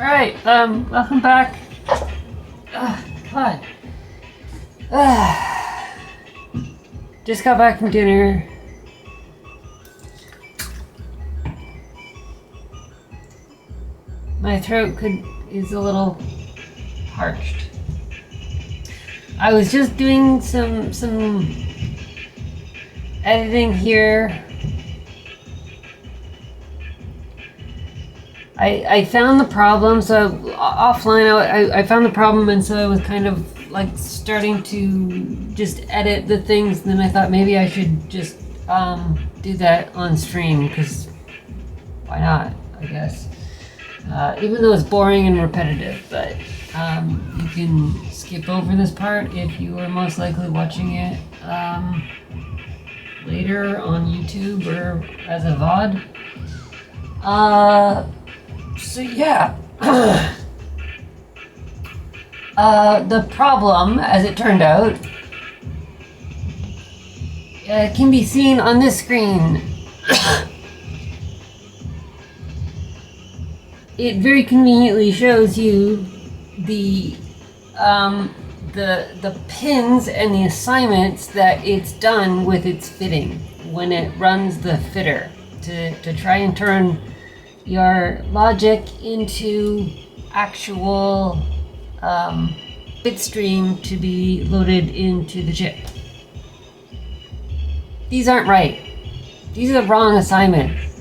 Alright, welcome back. God. Just got back from dinner. My throat is a little parched. I was just doing some editing here. I found the problem, so offline I found the problem, and so I was kind of like starting to just edit the things, and then I thought maybe I should just do that on stream, because why not, I guess. Even though it's boring and repetitive, but you can skip over this part if you are most likely watching it later on YouTube or as a VOD. So yeah, the problem, as it turned out, can be seen on this screen. It very conveniently shows you the pins and the assignments that it's done with its fitting when it runs the fitter to try and turn your logic into actual bit stream to be loaded into the chip. These aren't right. These are wrong assignments.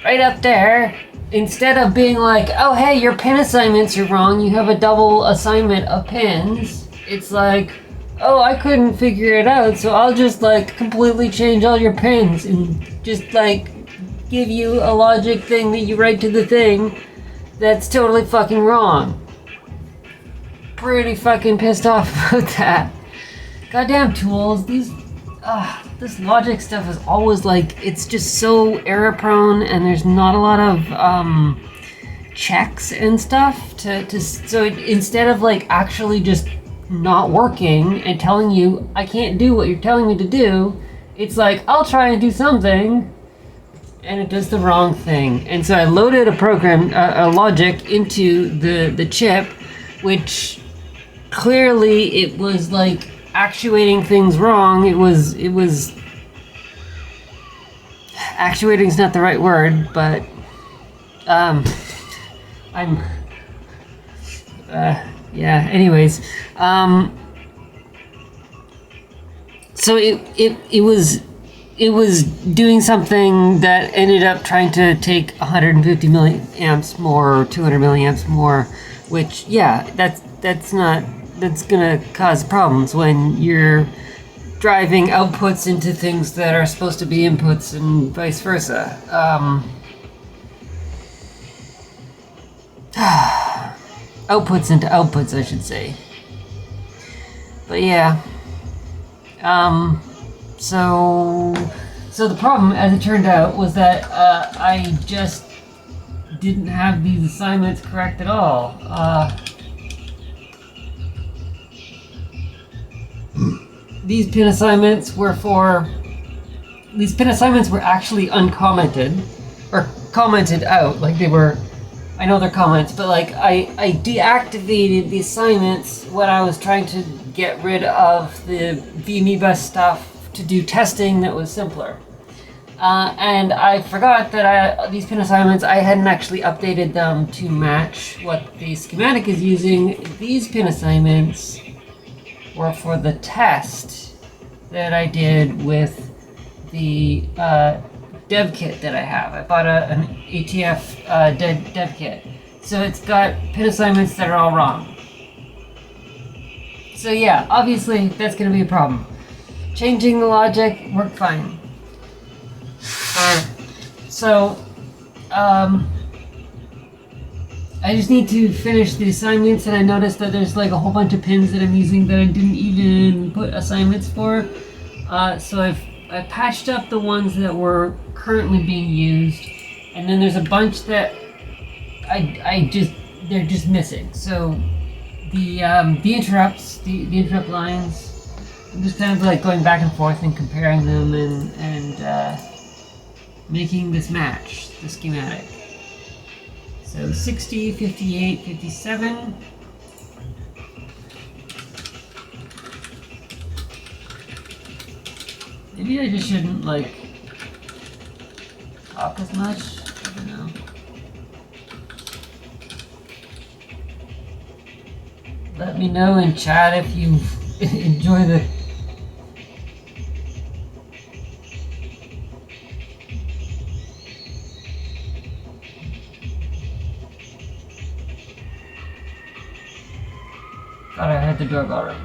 Right up there, instead of being like, oh hey, your pin assignments are wrong, you have a double assignment of pins, it's like, oh, I couldn't figure it out, so I'll just like completely change all your pins and just like give you a logic thing that you write to the thing that's totally fucking wrong. Pretty fucking pissed off about that. Goddamn tools, this logic stuff is always like, it's just so error prone, and there's not a lot of checks and stuff so instead of like actually just not working and telling you I can't do what you're telling me to do, it's like I'll try and do something and it does the wrong thing. And so I loaded a program, a logic into the chip, which clearly it was like actuating things wrong. It was actuating's not the right word, but yeah, anyways, so it was doing something that ended up trying to take 150 milliamps more or 200 milliamps more, which, yeah, that's gonna cause problems when you're driving outputs into things that are supposed to be inputs and vice versa. Outputs into outputs, I should say. But yeah. So the problem, as it turned out, was that I just didn't have these assignments correct at all. These pin assignments were actually uncommented, or commented out, like they were. I know they're comments, but like I deactivated the assignments when I was trying to get rid of the VMEbus stuff to do testing that was simpler. And I forgot that these pin assignments, I hadn't actually updated them to match what the schematic is using. These pin assignments were for the test that I did with the dev kit that I have. I bought an ATF dev kit. So it's got pin assignments that are all wrong. So yeah, obviously that's going to be a problem. Changing the logic worked fine. So I just need to finish the assignments, and I noticed that there's like a whole bunch of pins that I'm using that I didn't even put assignments for. So I patched up the ones that were currently being used, and then there's a bunch that they're just missing. So the interrupts, the interrupt lines, I'm just kind of like going back and forth and comparing them, and making this match, the schematic. So 60, 58, 57. Maybe I just shouldn't like talk as much. I don't know. Let me know in chat if you enjoy the Thought I heard the doorbell ring.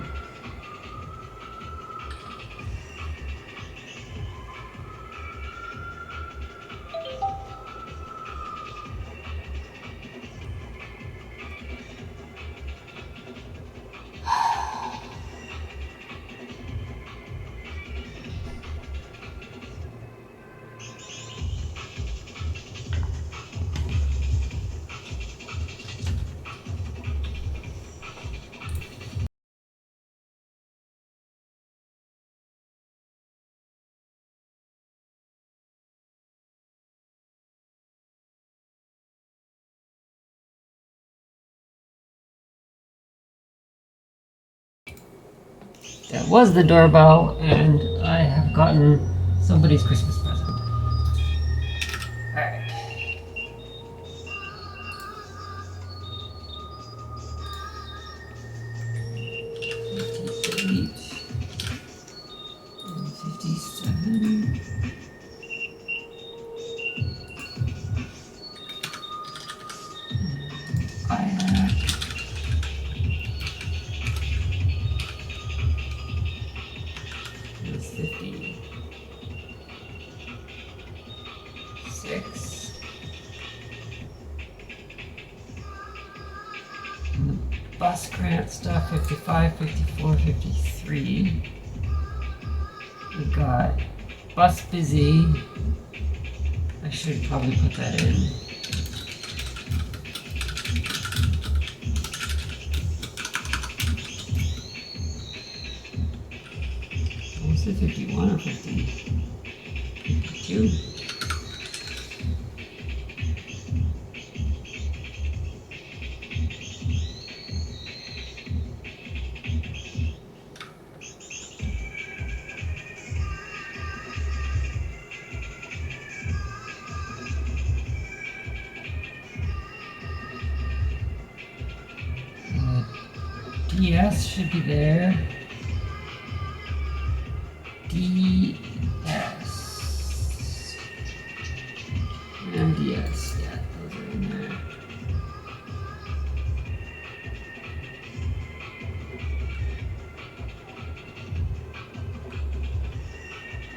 That was the doorbell, and I have gotten somebody's Christmas present. Alright. And 57. It's 50. 6. And the bus grant stuff, 55, 54, 53. We got bus busy. I should probably put that in. Was it 51 or 50? 52? DS should be there. DS. MDS, yeah, those are in there.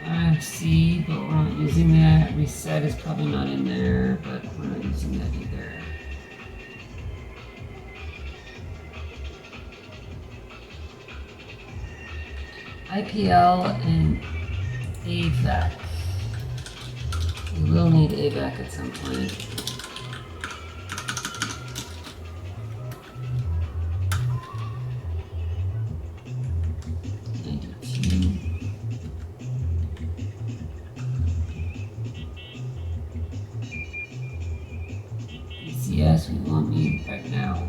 IFC, but we're not using that. Reset is probably not in there, but we're not using that either. IPL and AVAC. We will need AVAC at some point. ECS we won't need right now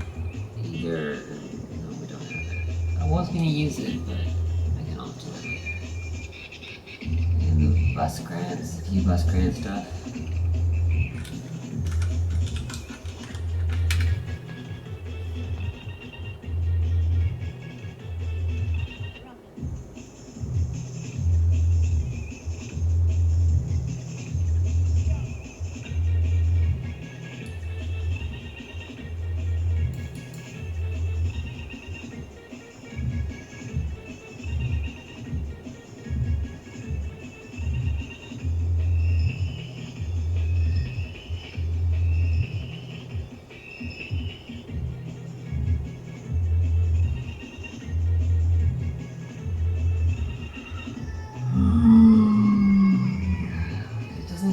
either. No, we don't have it. I was going to use it, but I'll do it later. And the bus grants, a few bus grant stuff.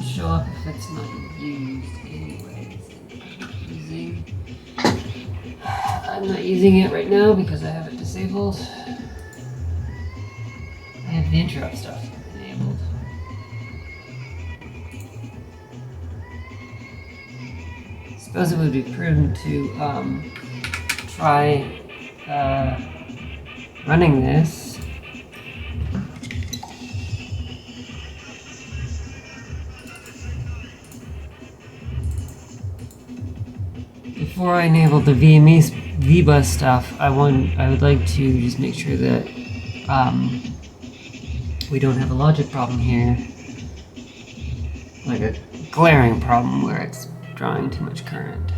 Show up if it's not used anyways. I'm not using it right now because I have it disabled. I have the interrupt stuff enabled. suppose it would be prudent to try running this. Before I enable the VMEbus stuff, I would like to just make sure that we don't have a logic problem here, like a glaring problem where it's drawing too much current.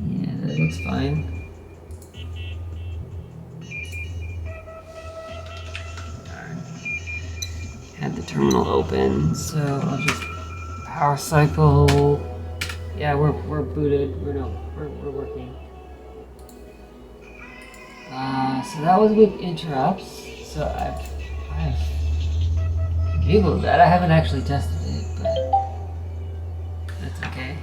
Yeah, that looks fine. Had the terminal open, so I'll just power cycle. Yeah, we're booted. We're working. So that was with interrupts. So I've enabled that. I haven't actually tested it, but that's okay.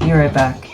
Be right back.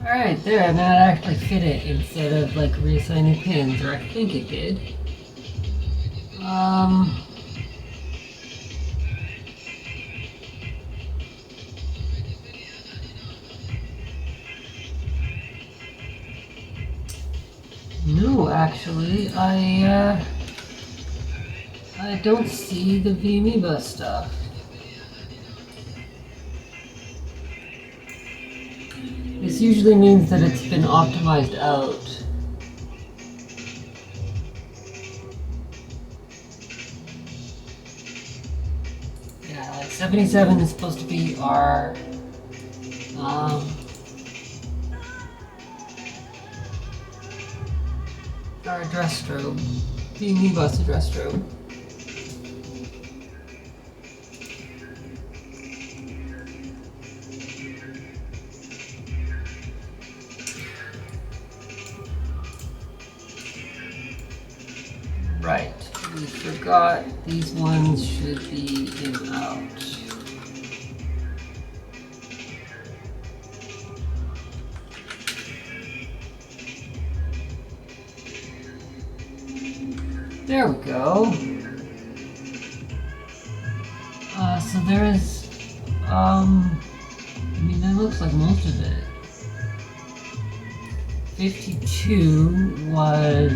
Alright, there, and that actually fit it instead of like reassigning pins, or I think it did. No, actually, I don't see the VMEbus stuff. This usually means that it's been optimized out. Yeah, like 77 is supposed to be our address strobe, VMEbus address strobe. Right, we forgot these ones should be in out. There we go. So there is, I mean, that looks like most of it. 52 was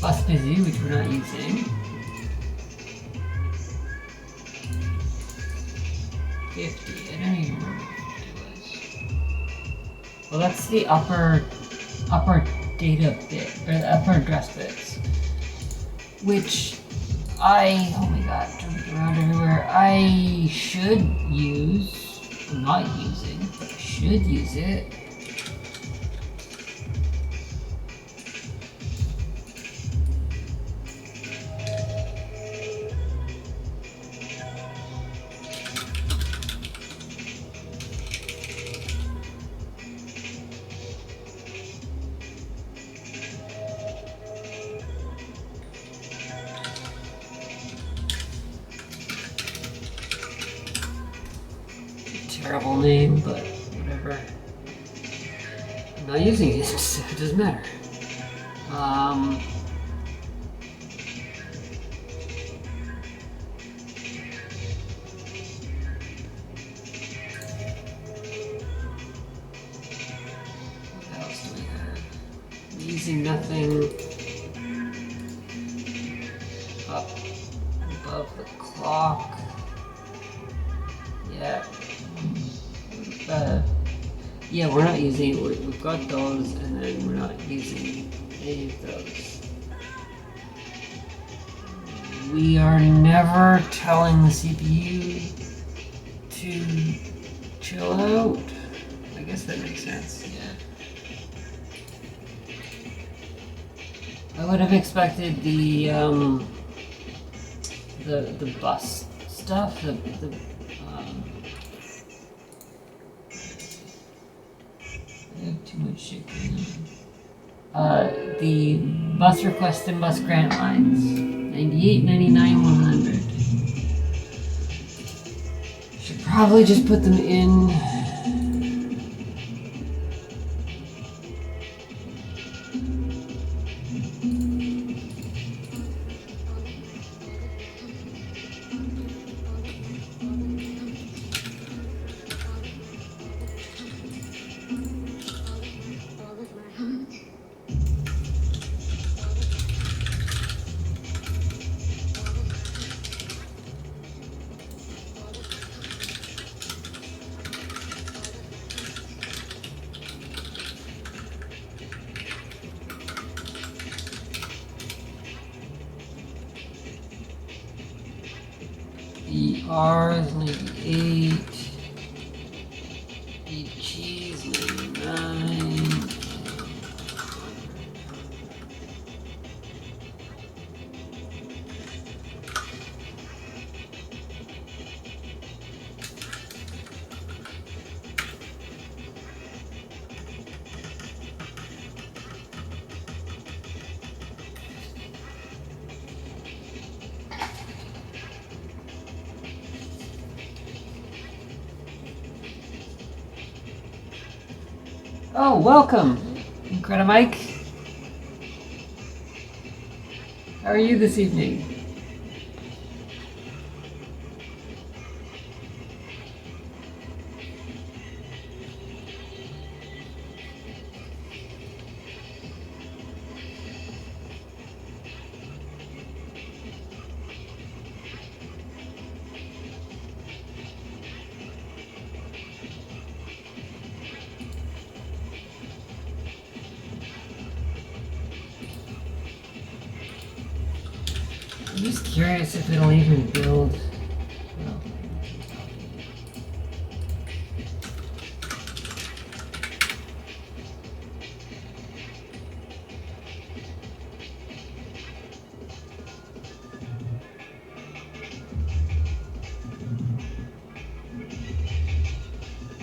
bus busy, which we're not using. 50, I don't even remember what 50 was. Well, that's the upper data bit, or the upper address bits, which oh my god, jumping around everywhere. I should use, I'm not using, but I should use it. Terrible name, but whatever. I'm not using it, so it doesn't matter. What else do we have? I'm using nothing up above the clock yet. Yeah, we're not using, we've got those, and then we're not using any of those. We are never telling the CPU to chill out. I guess that makes sense, yeah. I would have expected the bus stuff, I have too much shit going on. The bus request and bus grant lines. 98, 99, 100. Should probably just put them in. The R is 98. The G is 99. Oh, welcome, Greta Mike. How are you this evening? I'm just curious if it'll even build. Well,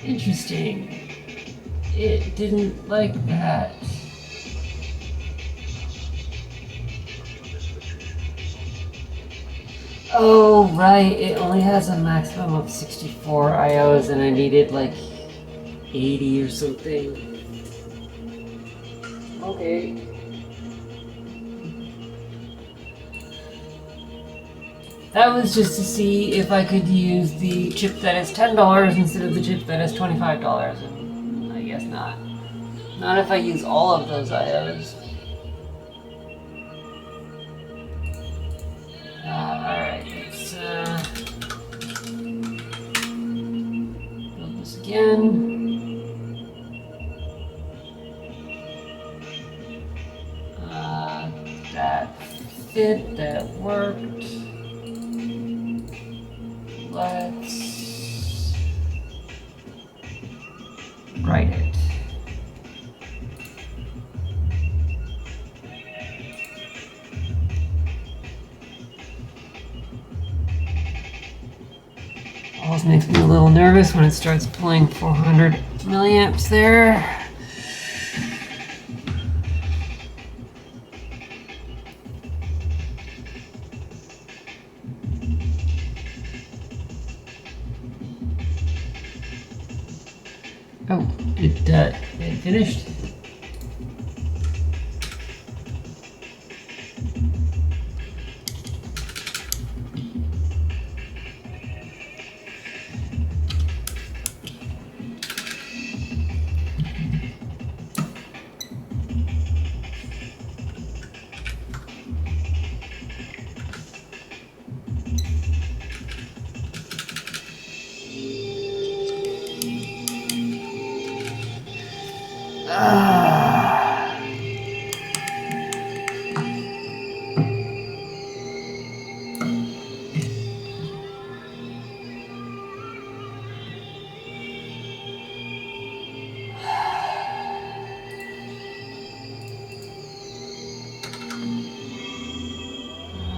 interesting. It didn't like that. Oh, right. It only has a maximum of 64 IOs and I needed like 80 or something. Okay. That was just to see if I could use the chip that is $10 instead of the chip that is $25, and I guess not. Not if I use all of those IOs. Alright, let's build this again. That fit, that worked. Let's write it. Always makes me a little nervous when it starts pulling 400 milliamps there. Oh, it finished?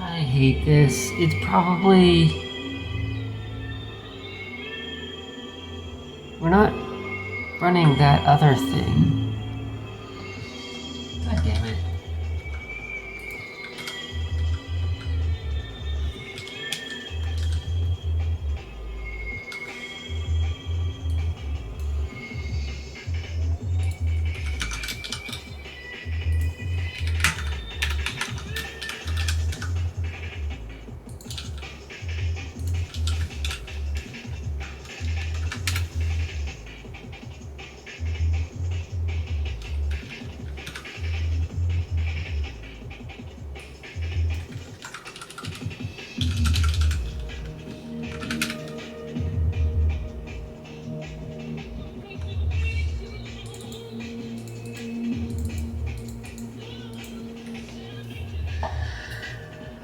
I hate this. It's probably... We're not running that other thing. God damn it.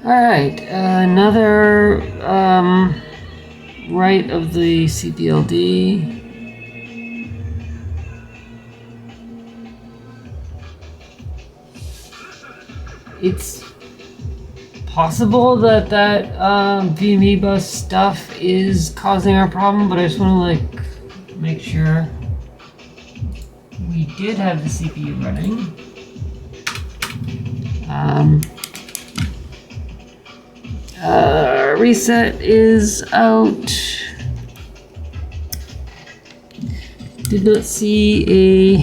Alright, another write of the CPLD. It's possible that VMEbus stuff is causing our problem, but I just want to make sure. We did have the CPU running. Reset is out. Did not see a...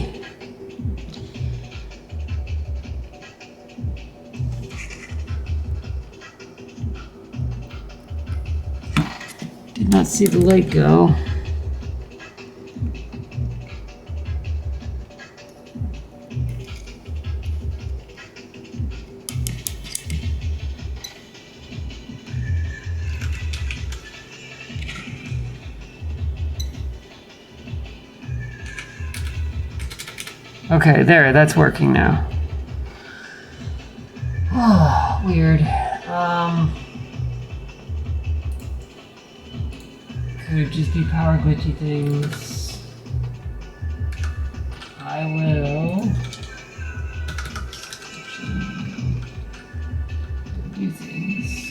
Did not see the light go. Okay, there, that's working now. Oh, weird. Could just be power glitchy things. I will do things.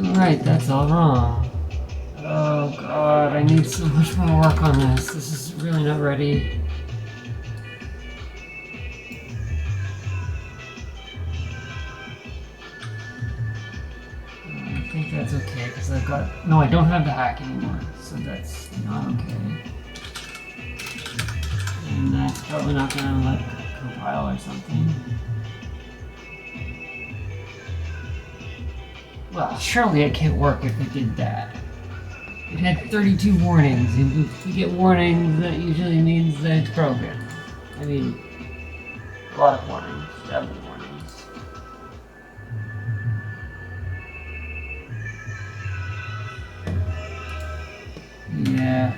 Alright, that's all wrong. Oh god, I need so much more work on this. This is really not ready. I think that's okay, because I've got... No, I don't have the hack anymore, so that's not okay. And that's probably not going to let it compile or something. Well, surely it can't work if it did that. It had 32 warnings, and if we get warnings, that usually means that it's broken. I mean, a lot of warnings, 7 warnings. Yeah.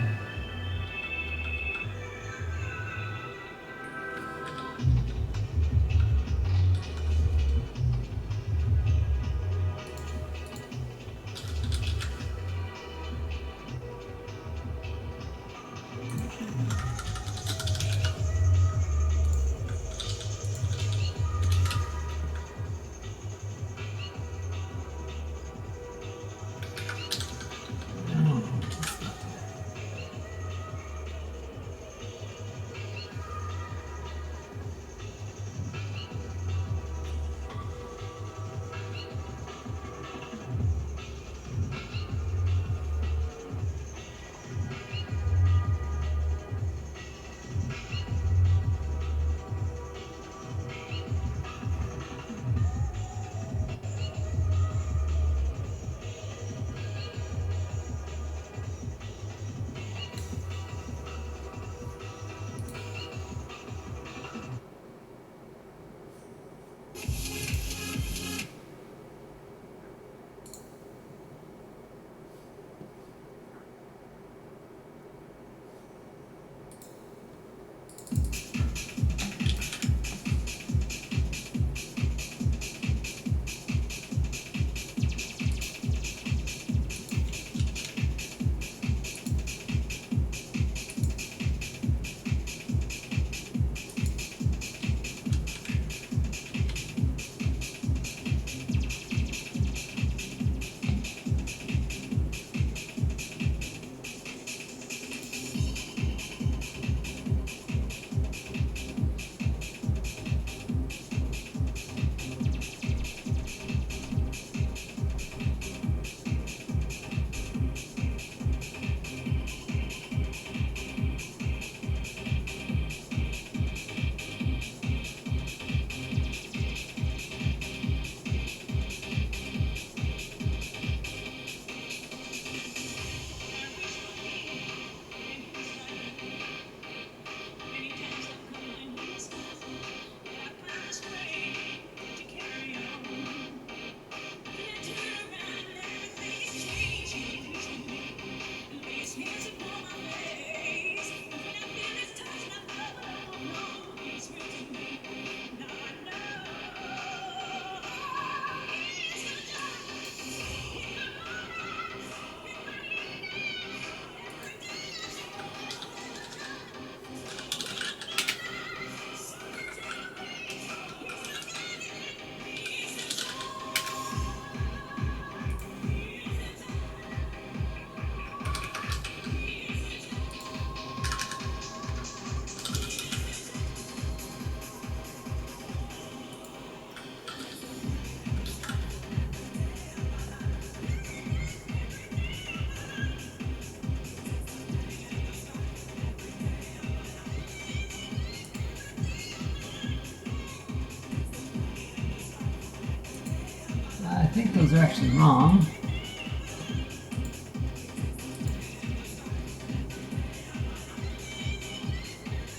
think those are actually wrong.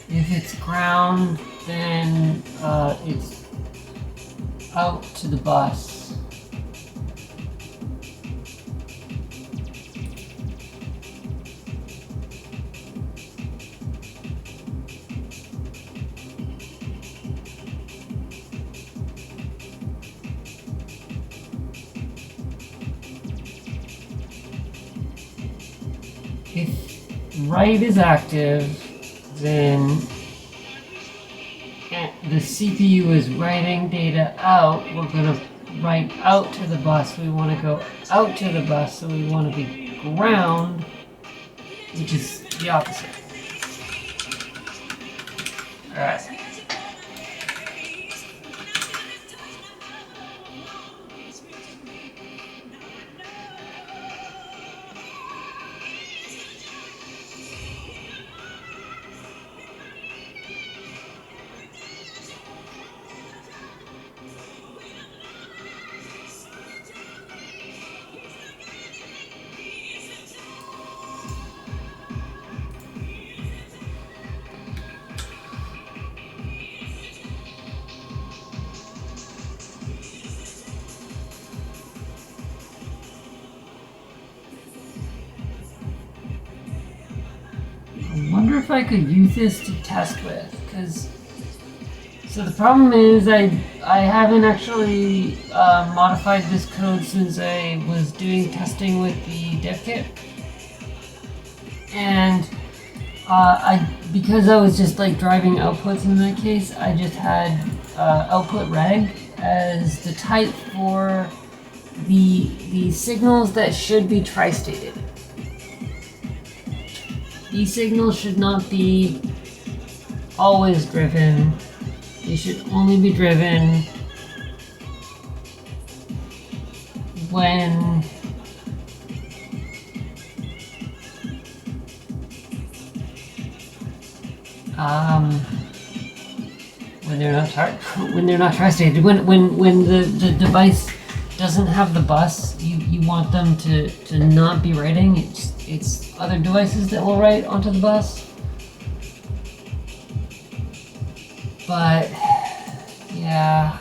If it's ground, then it's out to the bus. If write is active, then the CPU is writing data out. We're going to write out to the bus. We want to go out to the bus, so we want to be ground, which is the opposite. All right. I wonder if I could use this to test with, because so the problem is I haven't actually modified this code since I was doing testing with the dev kit, and because I was just like driving outputs in that case, I just had output reg as the type for the signals that should be tri-stated. These signals should not be always driven. They should only be driven when they're not tri-stated. When the device doesn't have the bus, you want them to not be writing. It's other devices that will write onto the bus. But yeah.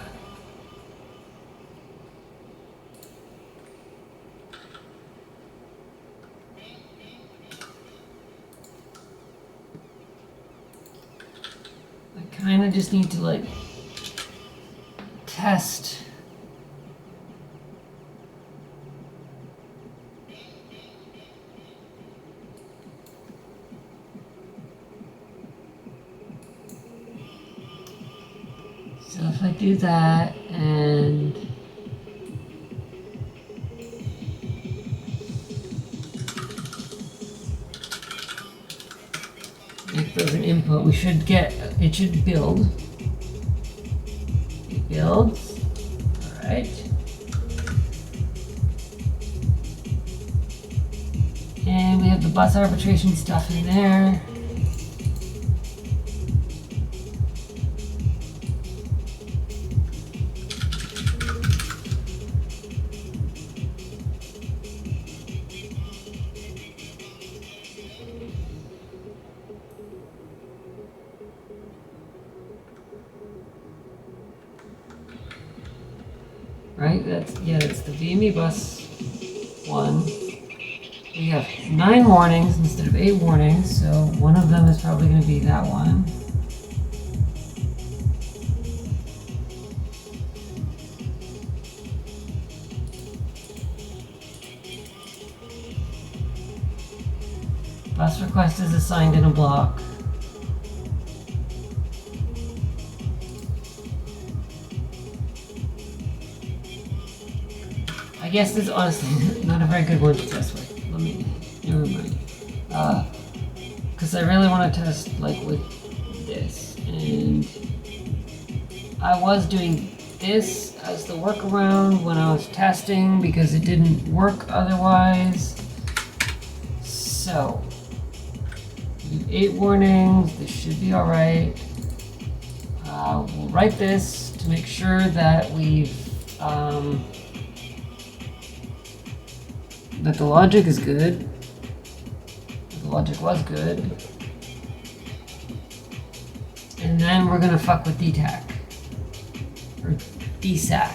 I kind of just need to like test. So if I do that and make those an input, it should build. It builds. All right. And we have the bus arbitration stuff in there. Right, that's the VMEbus one. We have 9 warnings instead of 8 warnings, so one of them is probably going to be that one. Bus request is assigned in a block. I guess this is honestly not a very good one to test with. Never mind. Because I really want to test like with this, and I was doing this as the workaround when I was testing because it didn't work otherwise. So, we have 8 warnings. This should be all right. We'll write this to make sure that we've but the logic is good. The logic was good. And then we're gonna fuck with DTAC. Or DSAC.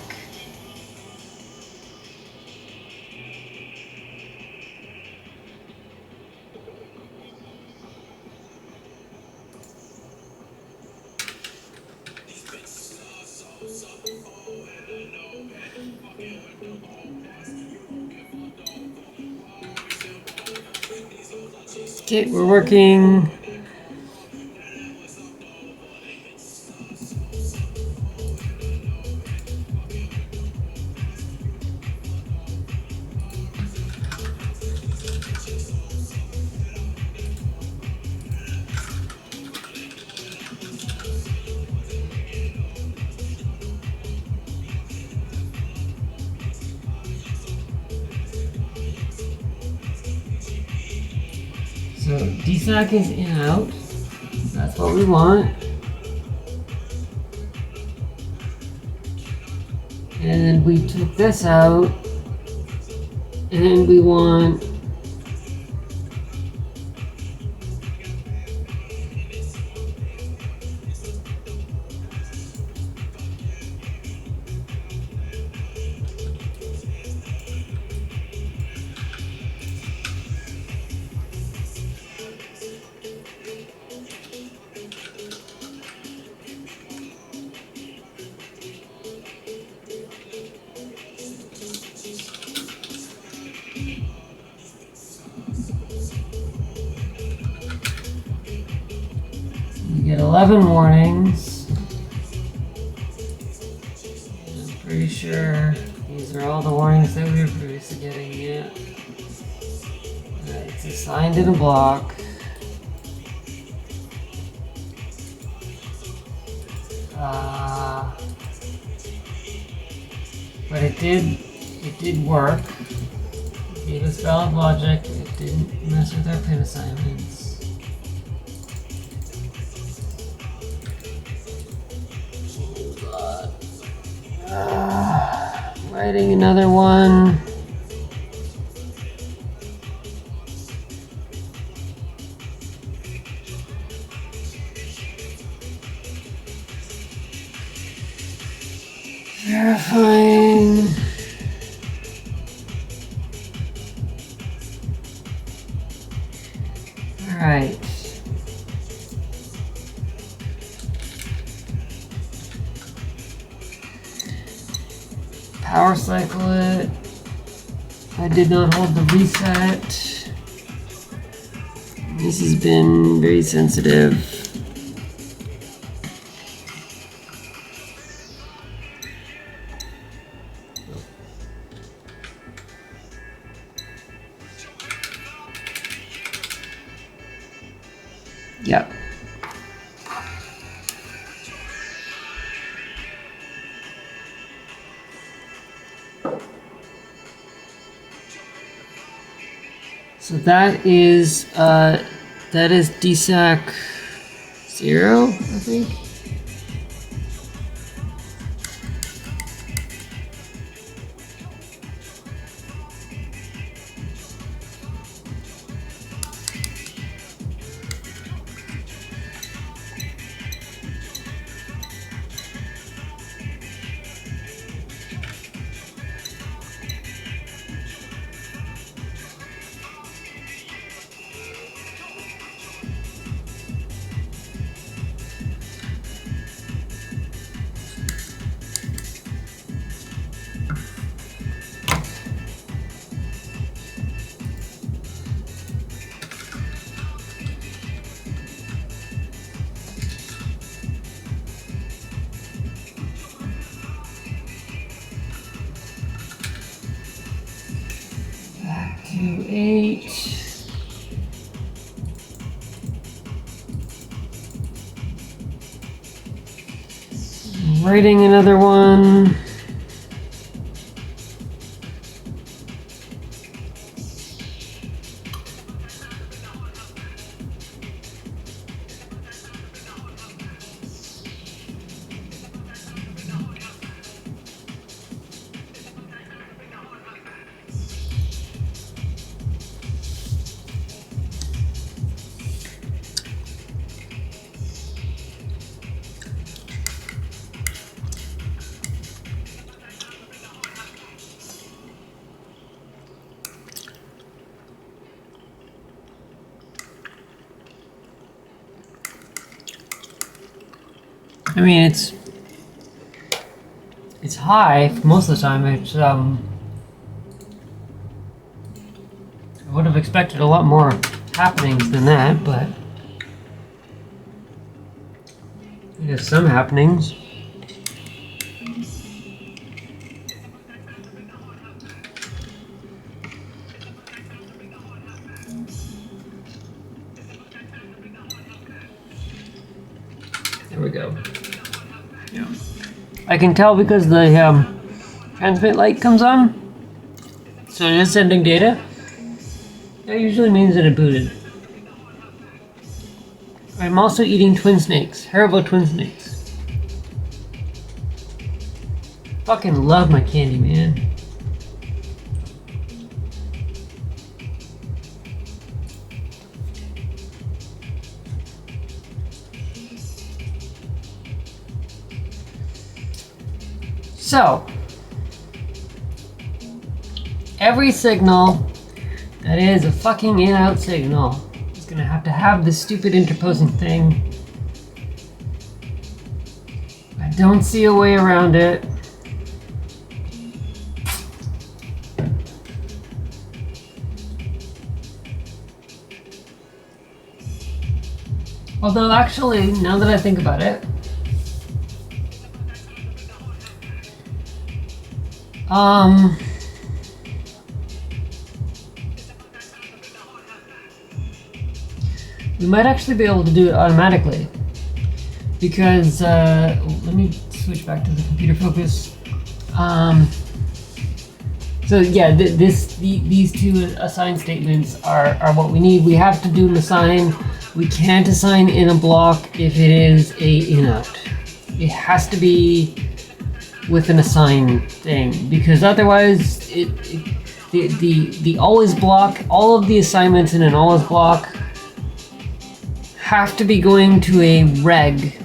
Okay, we're working. So DSAC is in out. That's what we want. And we took this out. And we want we get 11 warnings. I'm pretty sure these are all the warnings that we were previously getting yet. It's assigned in a block. But it did work. It gave us valid logic. It didn't mess with our pin assignments. Writing another one. Verifying. All right. Power cycle it. I did not hold the reset. This has been very sensitive. Yep. So that is DSAC 0, I think. Back to 8. Writing another one. I mean, it's high most of the time. It's I would have expected a lot more happenings than that, but there's some happenings. There we go. Yeah. I can tell because the transmit light comes on, so it is sending data. That usually means that it booted. I'm also eating twin snakes, Haribo twin snakes. Fucking love my candy, man. So, every signal that is a fucking in-out signal is gonna have to have this stupid interposing thing. I don't see a way around it. Although actually, now that I think about it, we might actually be able to do it automatically, because let me switch back to the computer focus. So yeah, these two assign statements are what we need. We have to do an assign. We can't assign in a block if it is a in-out. It has to be with an assign thing, because otherwise the always block, all of the assignments in an always block have to be going to a reg.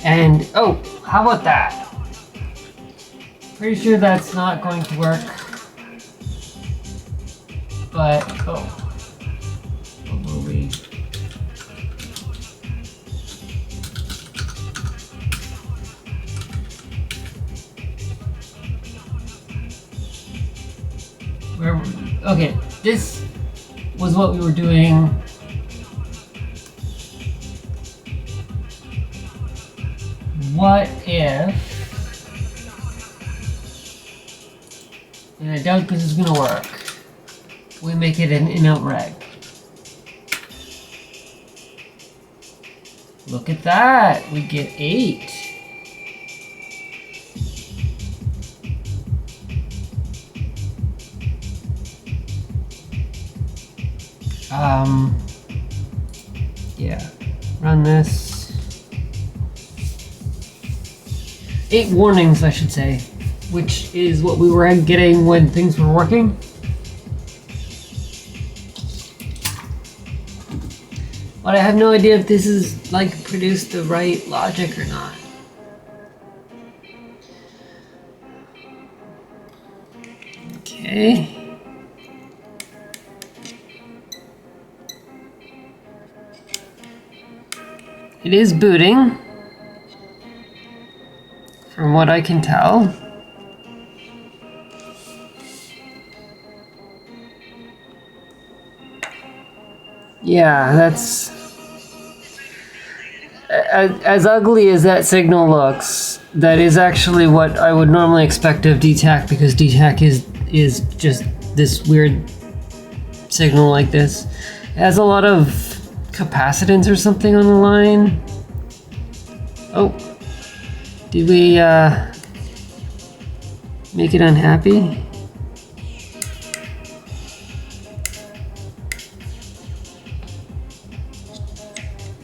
And oh, how about that? Pretty sure that's not going to work. But oh, what will we? Where were we? Okay, this was what we were doing. What if, and I doubt this is gonna work, we make it an in-out reg. Look at that, we get 8. Yeah, run this. 8 warnings, I should say, which is what we were getting when things were working. But I have no idea if this is like produced the right logic or not. Okay. It is booting, from what I can tell. Yeah, that's as ugly as that signal looks. That is actually what I would normally expect of DTAC, because DTAC is just this weird signal like this. It has a lot of capacitance or something on the line. Oh, did we make it unhappy?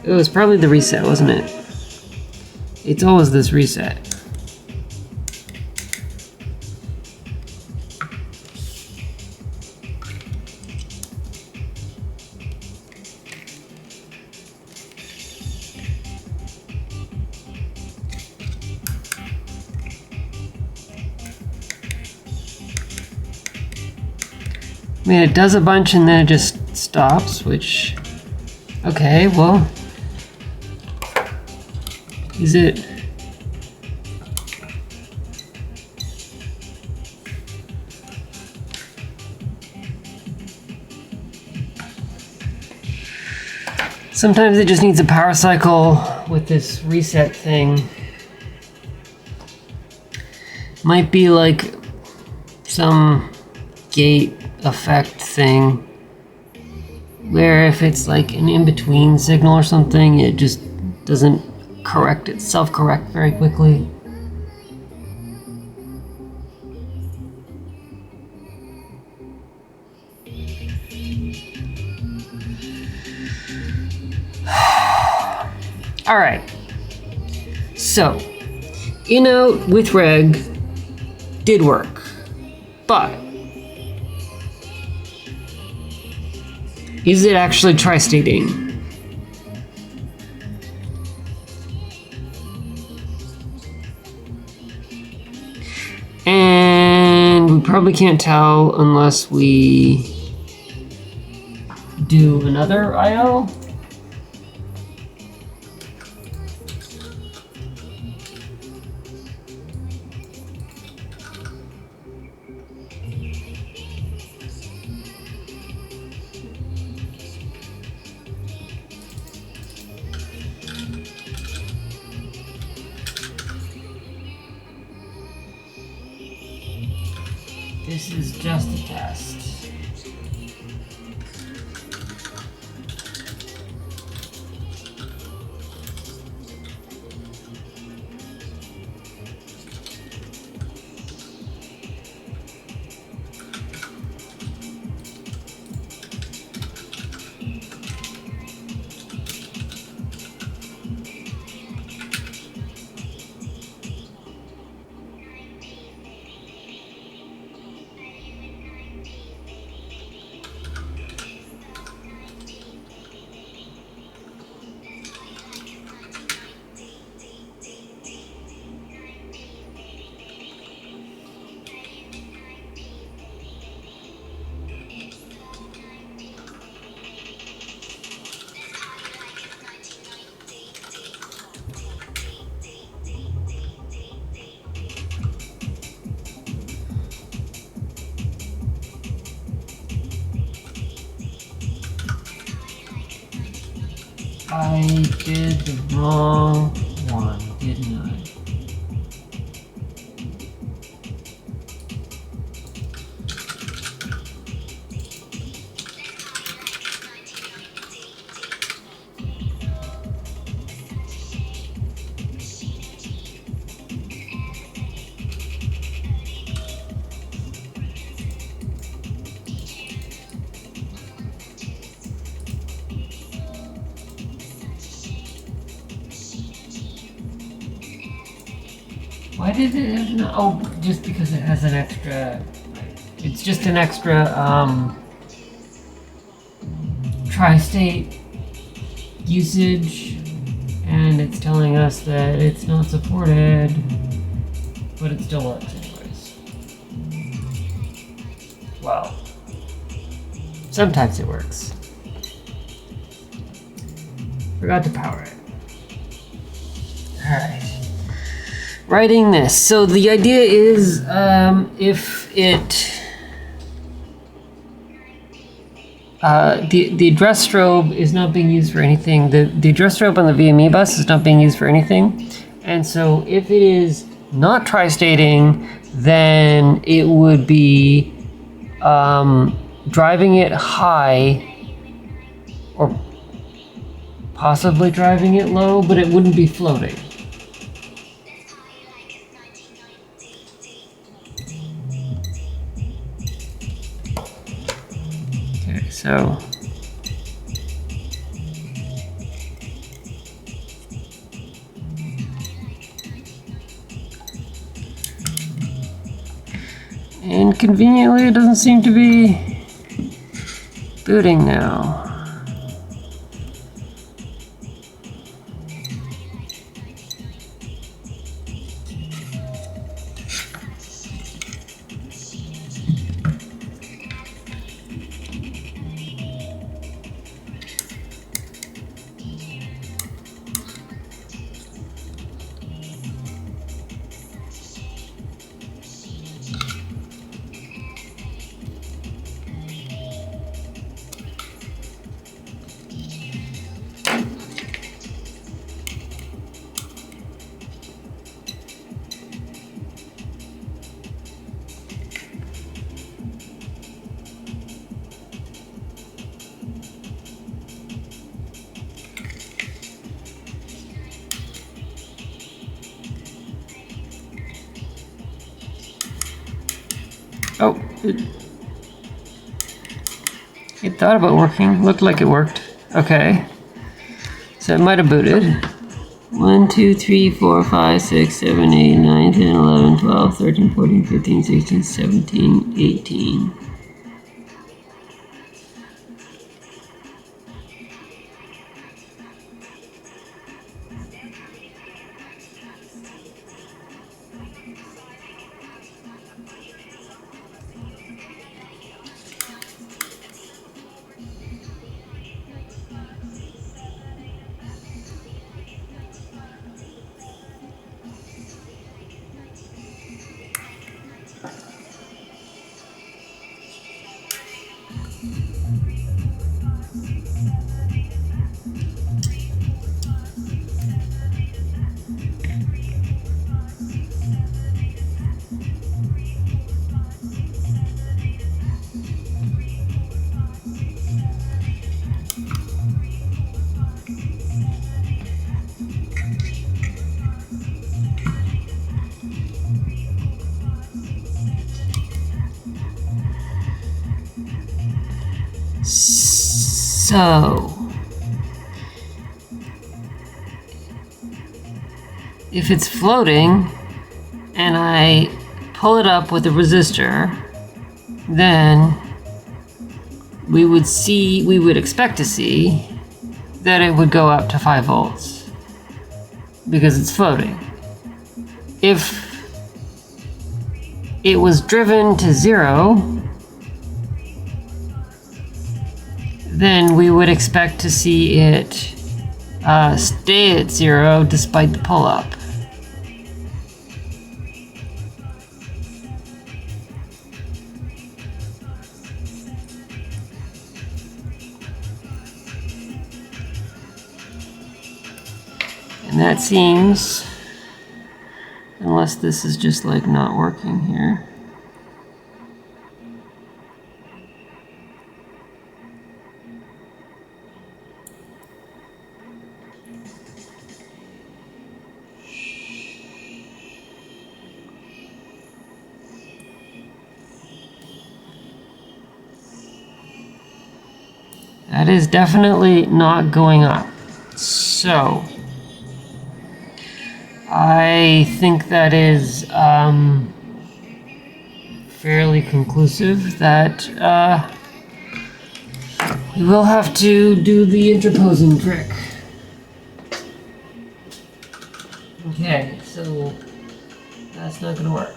It was probably the reset, wasn't it? It's always this reset. I mean, it does a bunch and then it just stops, which, okay, well, is it Sometimes it just needs a power cycle with this reset thing. Might be like some gate effect thing where if it's like an in-between signal or something, it just doesn't correct it, self-correct very quickly. All right, so in-out with reg did work, but is it actually tri-stating? And we probably can't tell unless we do another I/O. This is just a test. I did the wrong one, didn't I? Why did it have no? Oh, just because it has an extra. It's just an extra tri-state usage, and it's telling us that it's not supported, but it still works anyways. Well, sometimes it works. Forgot to power it. All right. Writing this. So the idea is if it the address strobe is not being used for anything. The address strobe on the VMEbus is not being used for anything. And so if it is not tri-stating, then it would be driving it high or possibly driving it low, but it wouldn't be floating. Okay, so and conveniently it doesn't seem to be booting now. Oh, it thought about working. Looked like it worked. Okay. So it might have booted. 1, 2, 3, 4, 5, 6, 7, 8, 9, 10, 11, 12, 13, 14, 15, 16, 17, 18. So, if it's floating and I pull it up with a resistor, then we would expect to see that it would go up to 5 volts because it's floating. If it was driven to 0, then we would expect to see it stay at 0 despite the pull-up. And that seems, unless this is just like not working here. That is definitely not going up. So, I think that is fairly conclusive that we will have to do the interposing trick. Okay, so that's not going to work.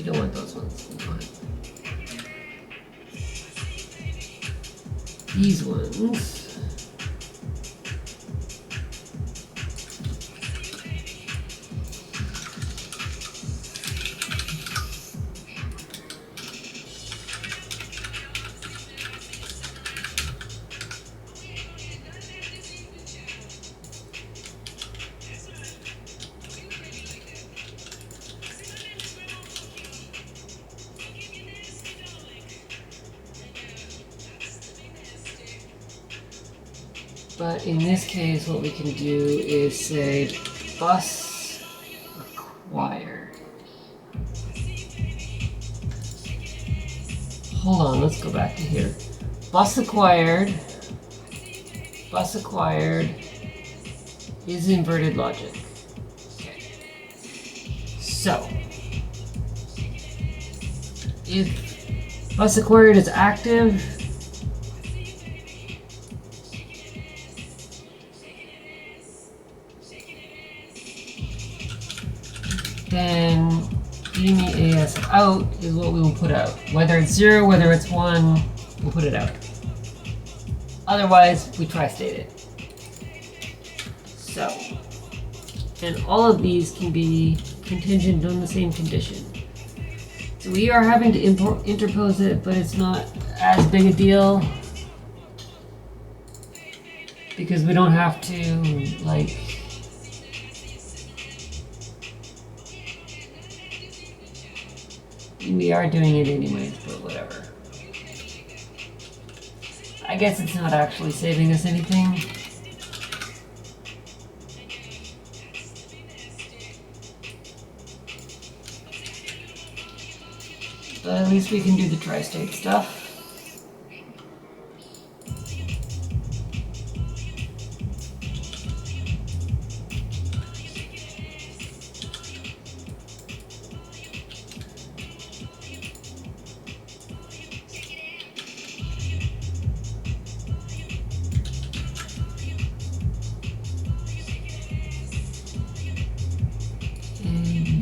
don't want those ones. We want these ones. But in this case, what we can do is say bus acquired. Hold on, let's go back to here. Bus acquired is inverted logic. Okay. So, if bus acquired is active, then VMEbus out is what we will put out. Whether it's 0, whether it's 1, we'll put it out. Otherwise, we tri-state it. So, and all of these can be contingent on the same condition. So we are having to interpose it, but it's not as big a deal because we don't have to, like, we are doing it anyways, but whatever. I guess it's not actually saving us anything. But at least we can do the tri-state stuff.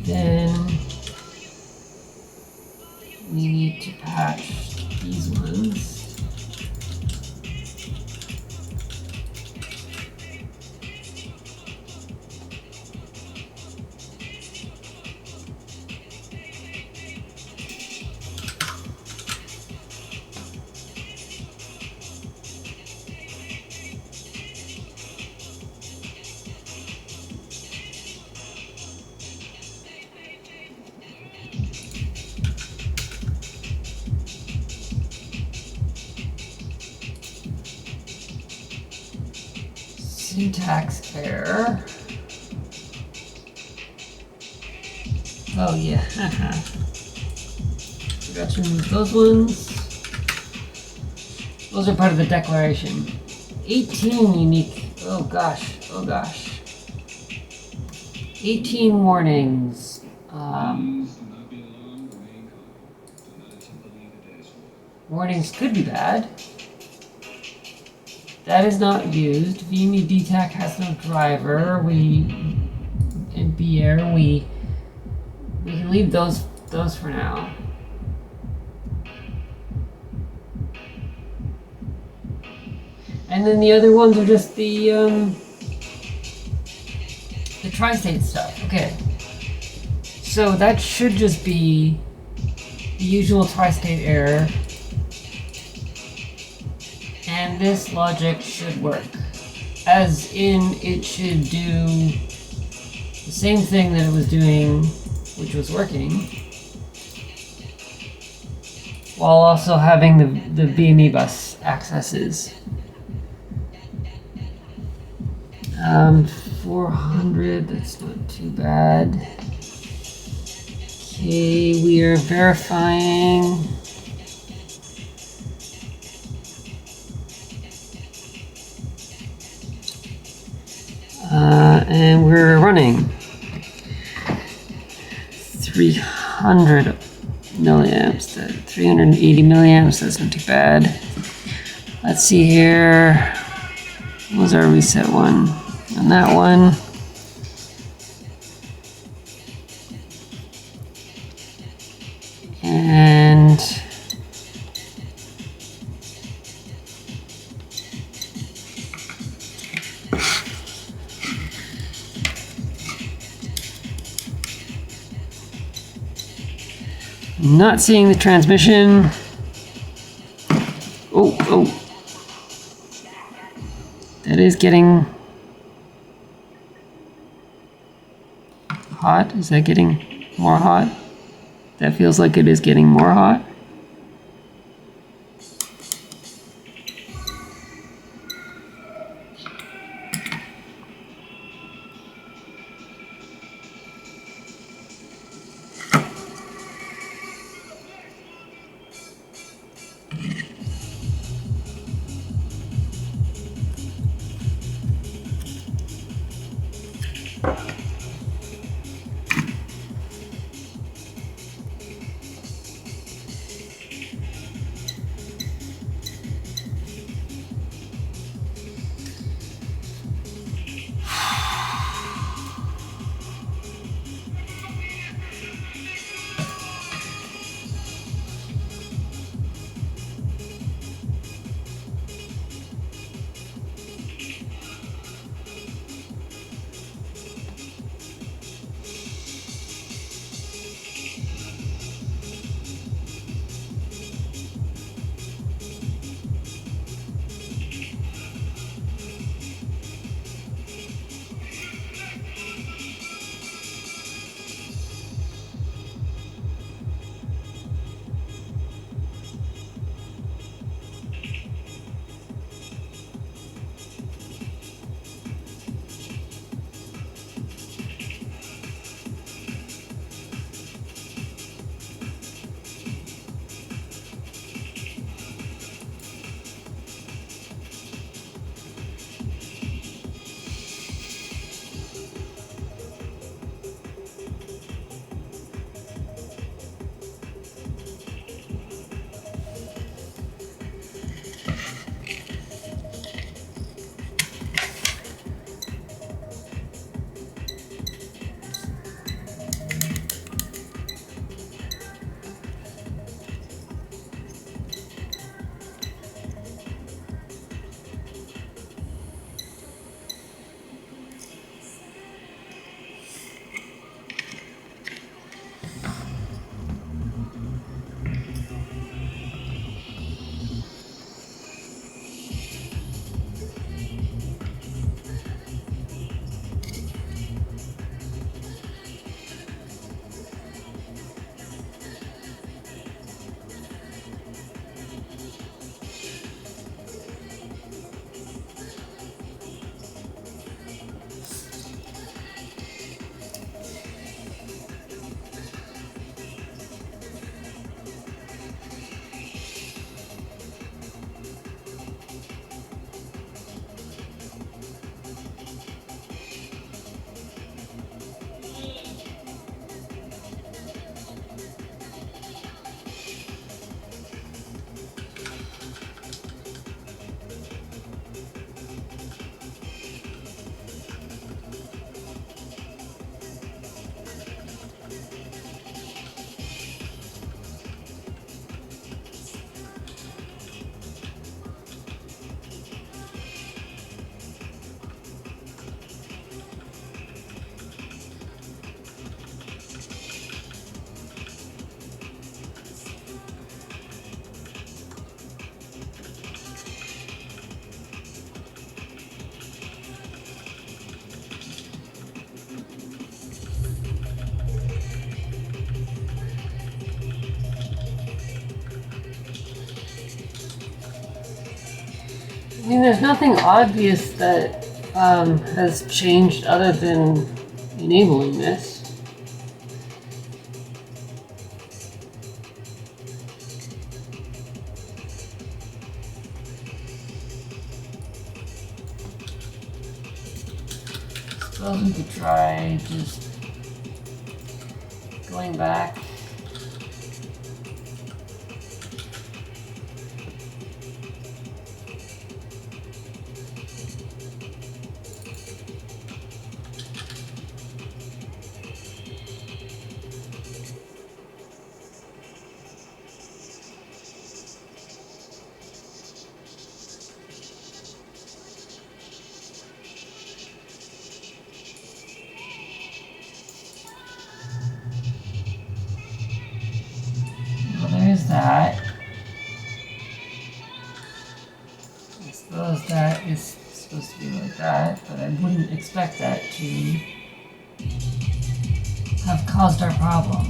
Then we need to patch these ones. Syntax error. Oh yeah, forgot to remove those ones. Those are part of the declaration. 18 unique, oh gosh. 18 warnings. Warnings could be bad. That is not used. VMEbus has no driver. And BR, we can leave those for now. And then the other ones are just the tri-state stuff. Okay. So that should just be the usual tri-state error. And this logic should work. As in, it should do the same thing that it was doing, which was working, while also having the VMEbus accesses. 400, that's not too bad. Okay, we are verifying. And we're running 300 milliamps, 380 milliamps, that's not too bad. Let's see here, what was our reset one? On that one, Not seeing the transmission. Oh. That is getting hot. Is that getting more hot? That feels like it is getting more hot. I mean, there's nothing obvious that has changed other than enabling this. Suppose we could try just going back. expect that to have caused our problem.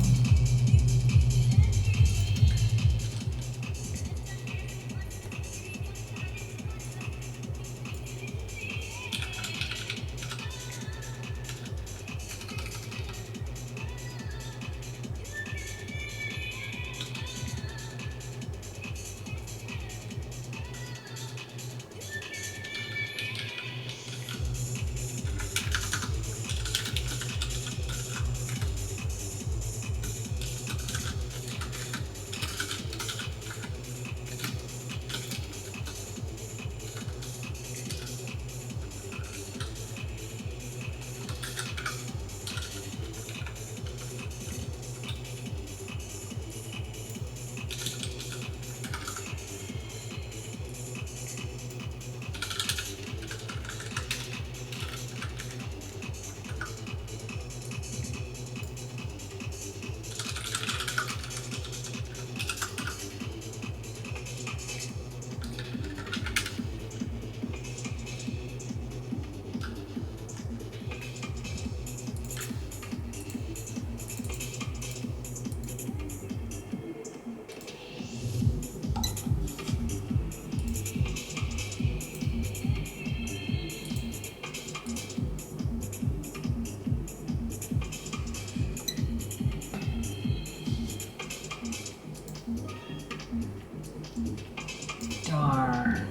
Darn.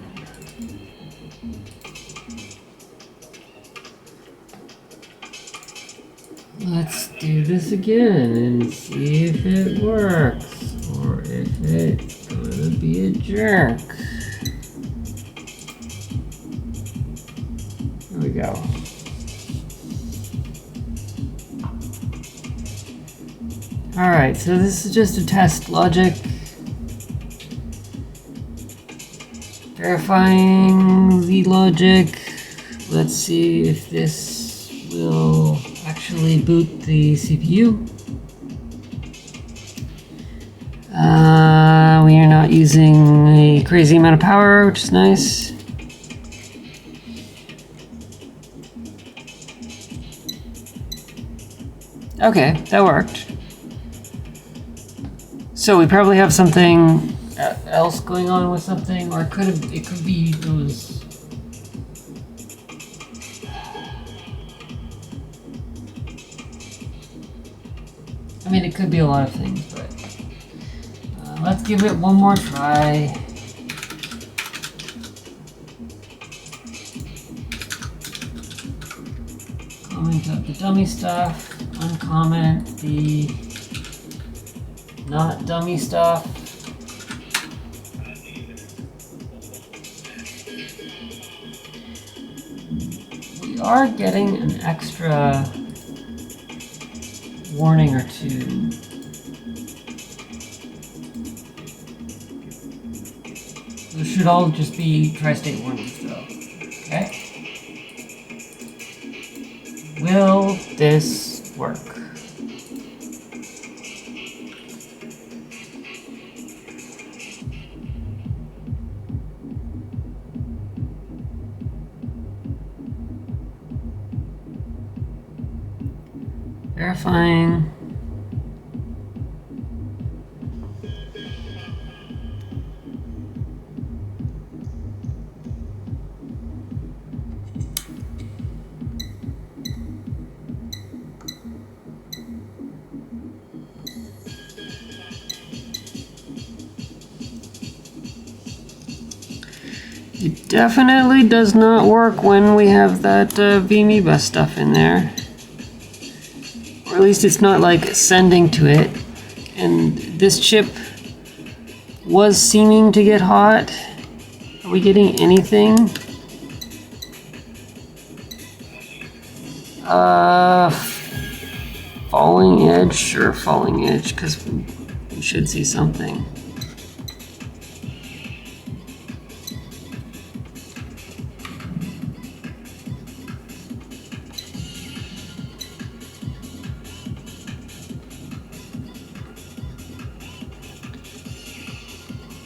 Let's do this again and see if it works, or if it's gonna be a jerk. Here we go. Alright, so this is just a test logic. Verifying the logic. Let's see if this will actually boot the CPU. We are not using a crazy amount of power, which is nice. Okay, that worked. So we probably have something else going on with something, or it could be those. I mean, it could be a lot of things, but let's give it one more try. Comment up the dummy stuff, uncomment the not dummy stuff. We are getting an extra warning or two. Those should all just be tri-state warnings though. Okay? Will this work? Verifying. It definitely does not work when we have that VMEbus stuff in there. Or at least it's not like sending to it. And this chip was seeming to get hot. Are we getting anything? Falling edge? Sure, falling edge, because we should see something.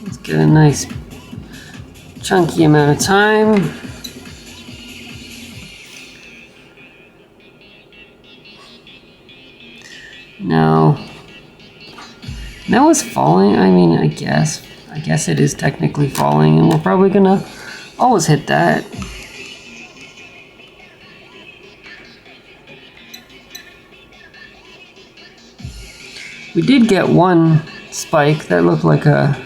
Let's get a nice chunky amount of time. No. That was falling. I mean, I guess it is technically falling, and we're probably gonna always hit that. We did get one spike that looked like a...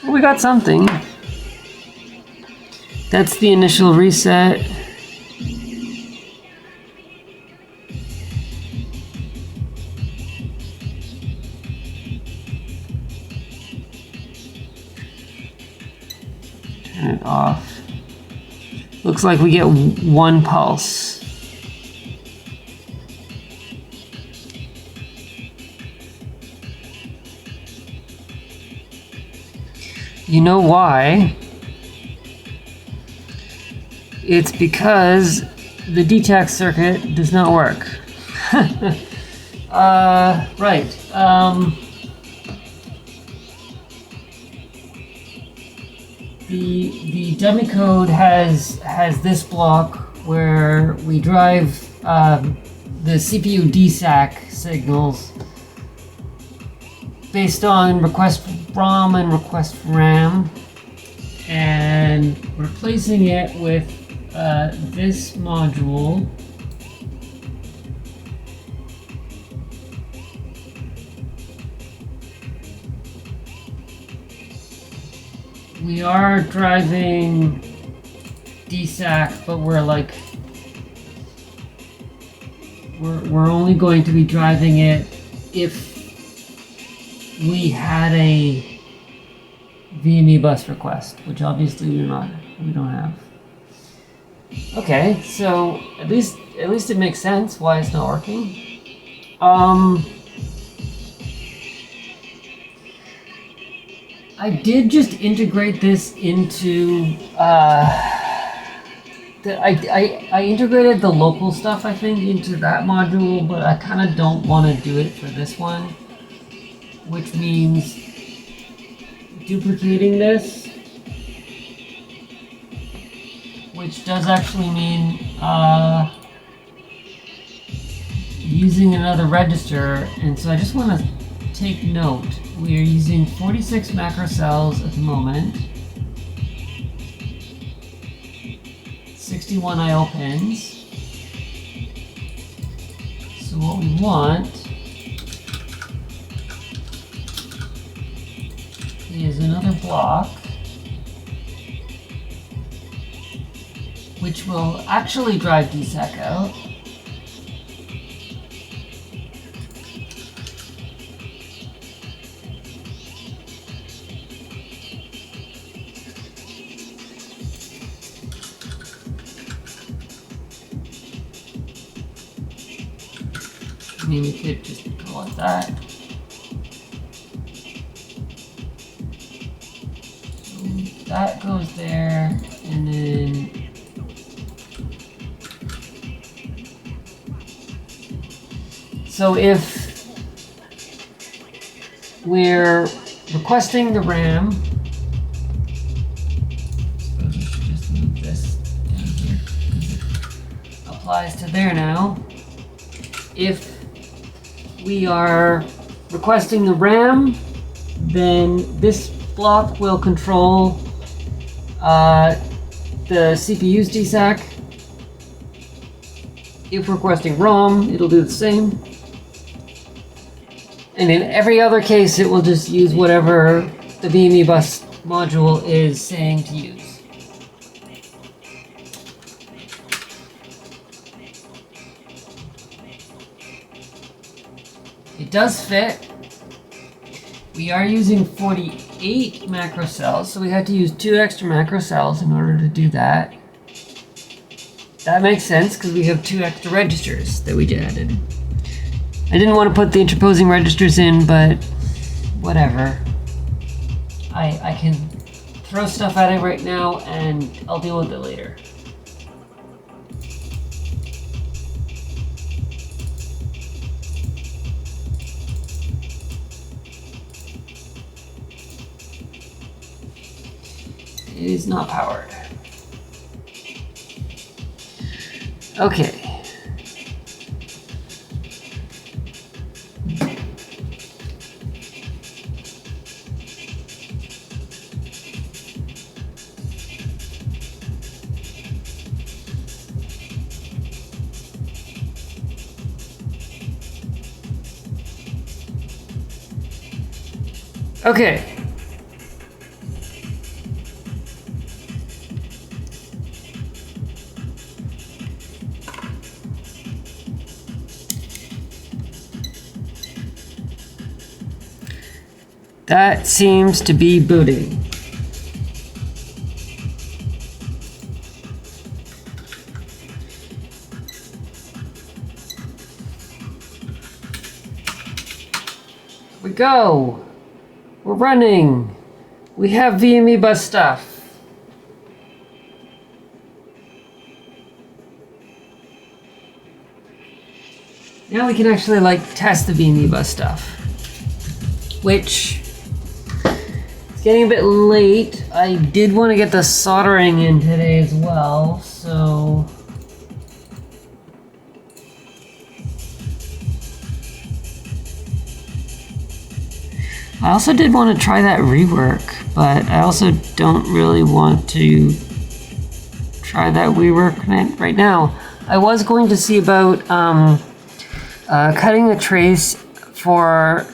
Well, we got something. That's the initial reset. Turn it off. Looks like we get one pulse. You know why? It's because the detect circuit does not work. Right. The dummy code has this block where we drive the CPU DSAC signals based on request ROM and request RAM, and replacing it with this module. We are driving DSAC, but we're only going to be driving it if we had a VMEbus request, which obviously we don't have. Okay, so at least it makes sense why it's not working. I did just integrate this into I integrated the local stuff, I think, into that module, but I kind of don't want to do it for this one, which means duplicating this, which does actually mean using another register. And so I just want to take note. We are using 46 macro cells at the moment, 61 I/O pins. So what we want is another block which will actually drive DSAC out. I mean, we could just call it that. So that goes there, and then so if we're requesting the RAM, I suppose we should just move this down here because it applies to there now. If we are requesting the RAM, then this block will control the CPU's DSAC. If requesting ROM, it'll do the same. And in every other case, it will just use whatever the VMEbus module is saying to use. It does fit. We are using 48 macro cells, so we had to use 2 extra macro cells in order to do that. That makes sense because we have 2 extra registers that we added. I didn't want to put the interposing registers in, but whatever. I can throw stuff at it right now and I'll deal with it later. It is not powered. Okay. Okay. That seems to be booting. Here we go. We're running. We have VMEbus stuff. Now we can actually like test the VMEbus stuff, which is getting a bit late. I did want to get the soldering in today as well, so I also did want to try that rework, but I also don't really want to try that rework right now. I was going to see about cutting the trace for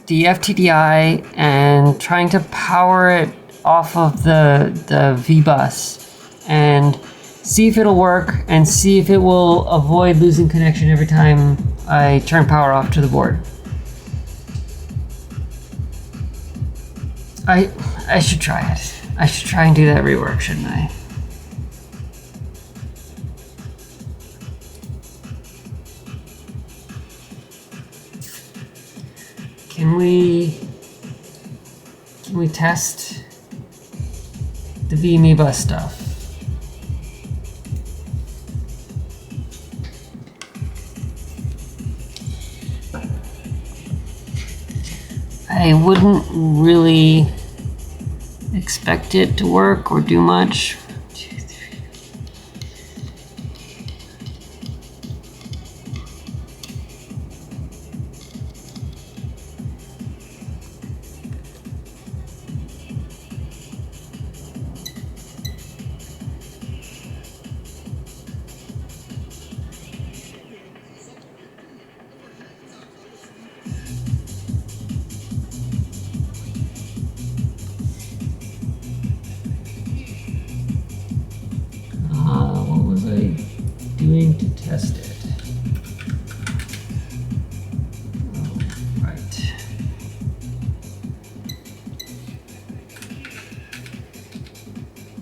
the FTDI and trying to power it off of the VBus and see if it'll work and see if it will avoid losing connection every time I turn power off to the board. I should try it. I should try and do that rework, shouldn't I? Can we test the VMEbus stuff? I wouldn't really expect it to work or do much. 1, 2, 3. What was I doing to test it? Oh, right.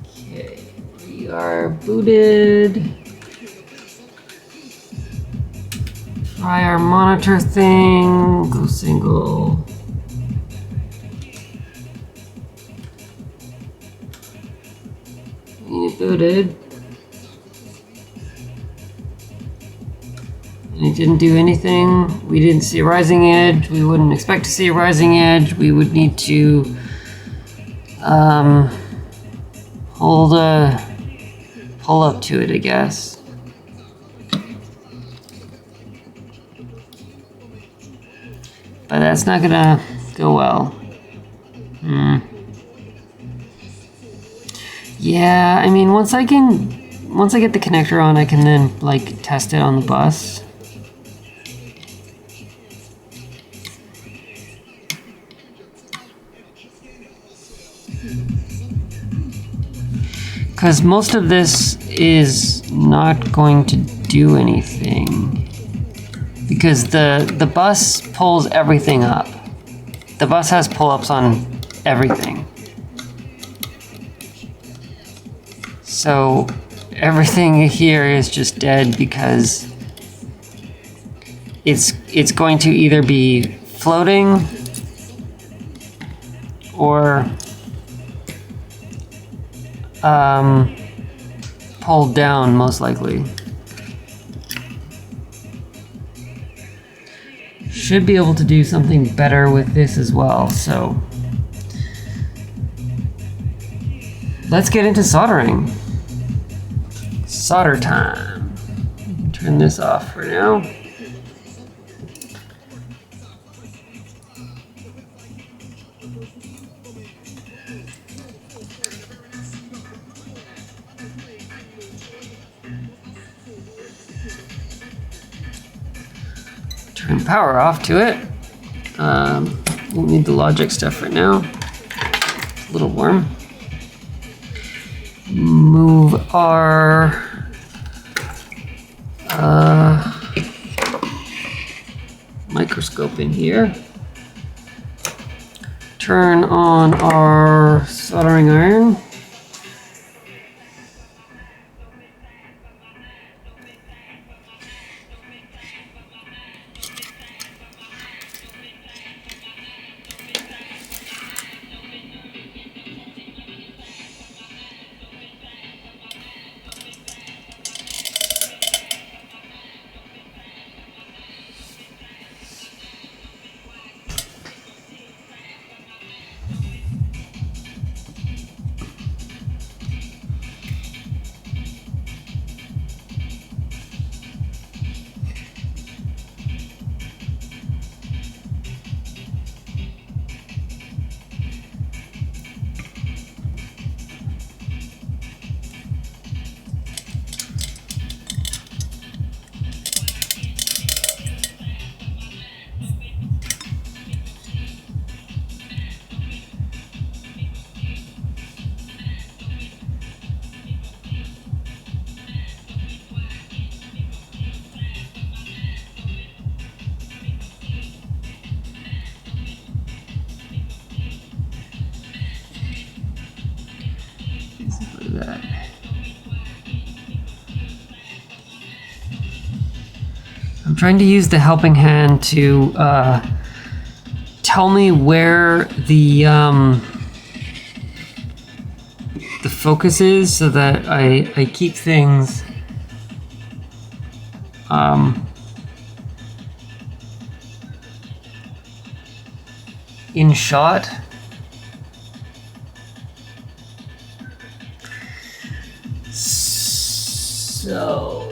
Okay, we are booted. Try our monitor thing, go single. Booted. And it didn't do anything. We didn't see a rising edge. We wouldn't expect to see a rising edge. We would need to pull up to it, I guess. But that's not gonna go well. Yeah, I mean, once I get the connector on, I can then like test it on the bus. Because most of this is not going to do anything. Because the bus pulls everything up. The bus has pull-ups on everything. So everything here is just dead because it's going to either be floating or pulled down, most likely. Should be able to do something better with this as well, so let's get into soldering. Solder time. turn this off for now. Turn power off to it. Won't need the logic stuff right now. It's a little warm. Move our microscope in here. Turn on our soldering iron. That. I'm trying to use the helping hand to tell me where the focus is, so that I keep things in shot. So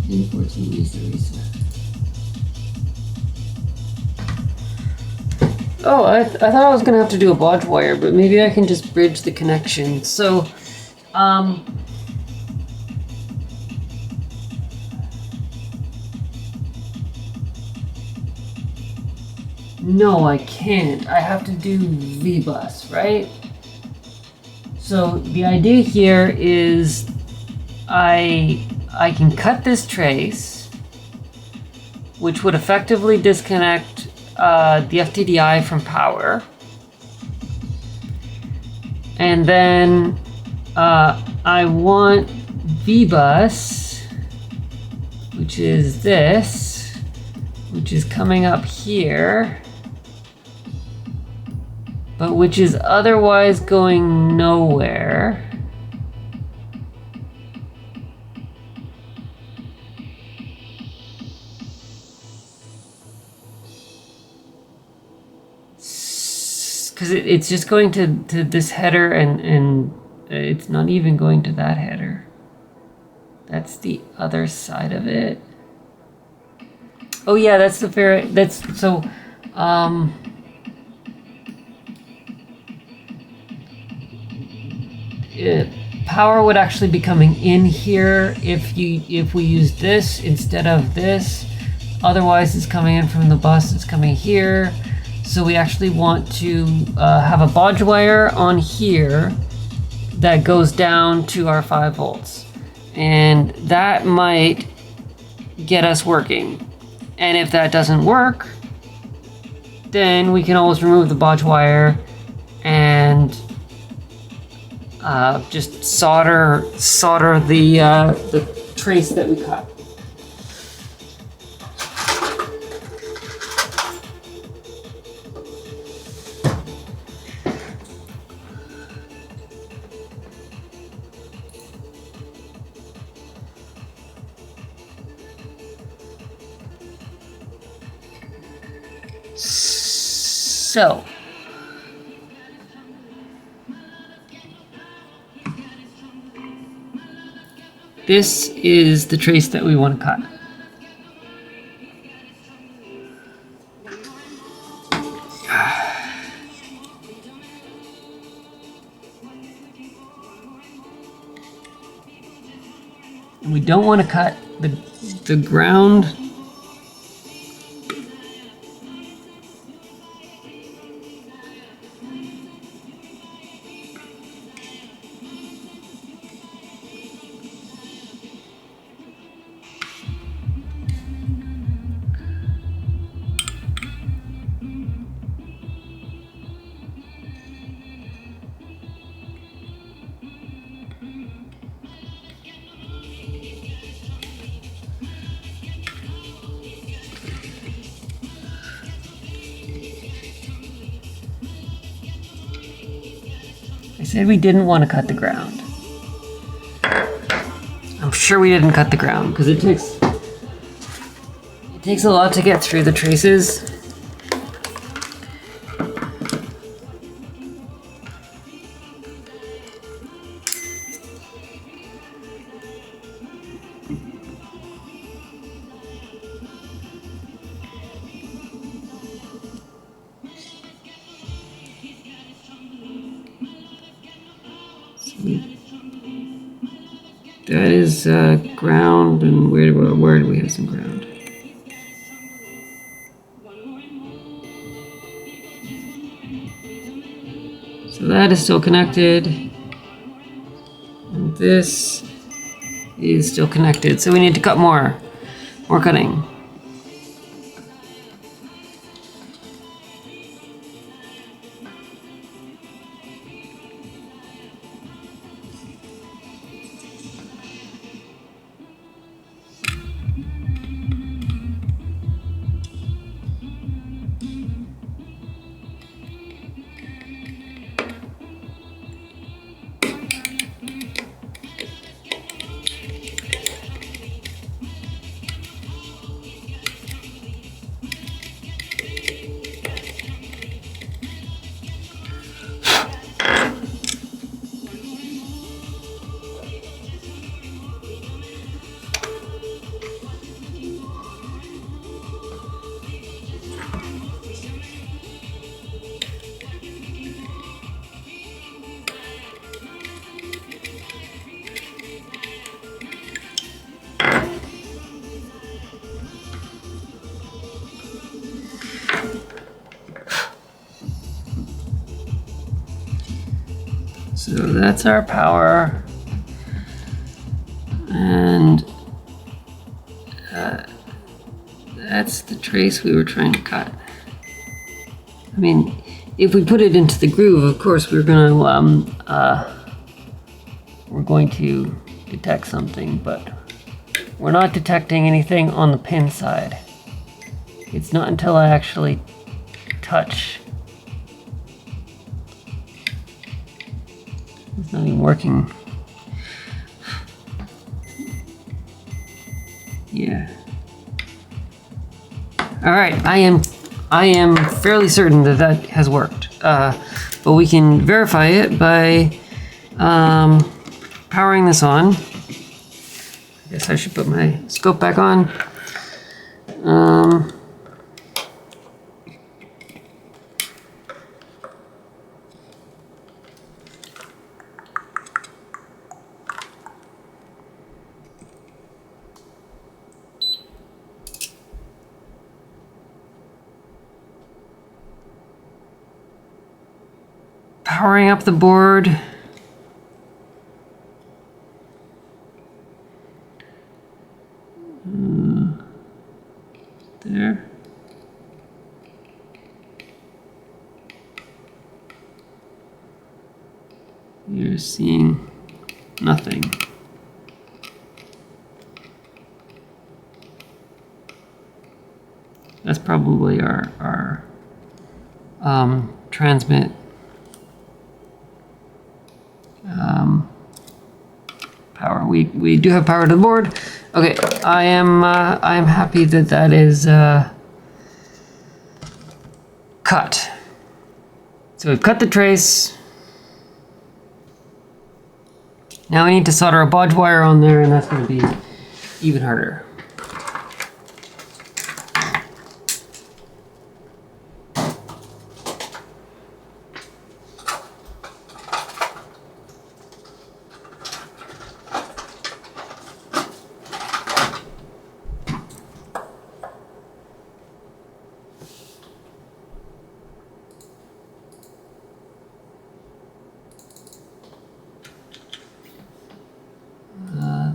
unfortunately, is the reset. Oh, I thought I was gonna have to do a bodge wire, but maybe I can just bridge the connection. So, no, I can't. I have to do VBus, right? So the idea here is I can cut this trace, which would effectively disconnect the FTDI from power. And then I want VBus, which is this, which is coming up here, but which is otherwise going nowhere. Because it's just going to this header, and it's not even going to that header. That's the other side of it. Oh yeah, that's the fair. That's so. Power would actually be coming in here if we use this instead of this. Otherwise, it's coming in from the bus. It's coming here. So we actually want to have a bodge wire on here that goes down to our 5 volts. And that might get us working. And if that doesn't work, then we can always remove the bodge wire and and just solder the trace that we cut. So, this is the trace that we want to cut. And we don't want to cut the ground. I said we didn't want to cut the ground. I'm sure we didn't cut the ground because it takes a lot to get through the traces. That is ground, and where do we have some ground? So that is still connected, and this is still connected. So we need to cut more cutting. So that's our power, and that's the trace we were trying to cut. I mean, if we put it into the groove, of course we're going to detect something, but we're not detecting anything on the pin side. It's not until I actually touch. It's not even working. Yeah. All right, I am fairly certain that that has worked, but we can verify it by powering this on. I guess I should put my scope back on. Powering up the board. There. You're seeing nothing. That's probably our transmit power. We do have power to the board. Okay, I'm happy that that is cut. So we've cut the trace. Now we need to solder a bodge wire on there, and that's going to be even harder.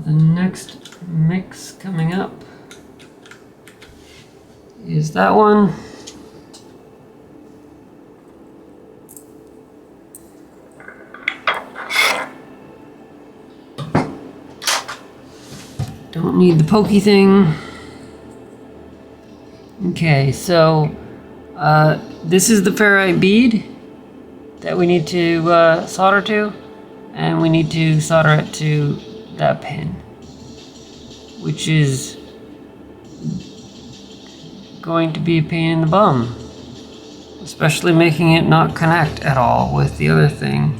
The next mix coming up is that one. Don't need the pokey thing. Okay, so this is the ferrite bead that we need to solder to, and we need to solder it to that pin, which is going to be a pain in the bum, especially making it not connect at all with the other thing.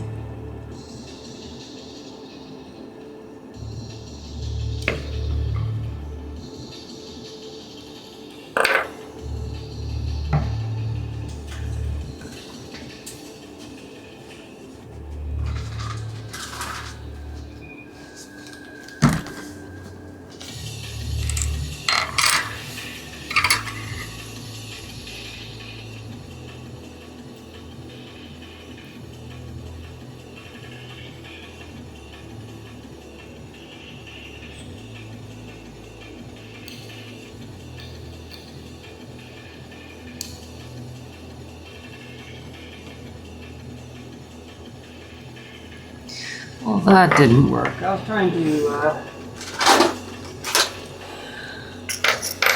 Well, that didn't work. I was trying to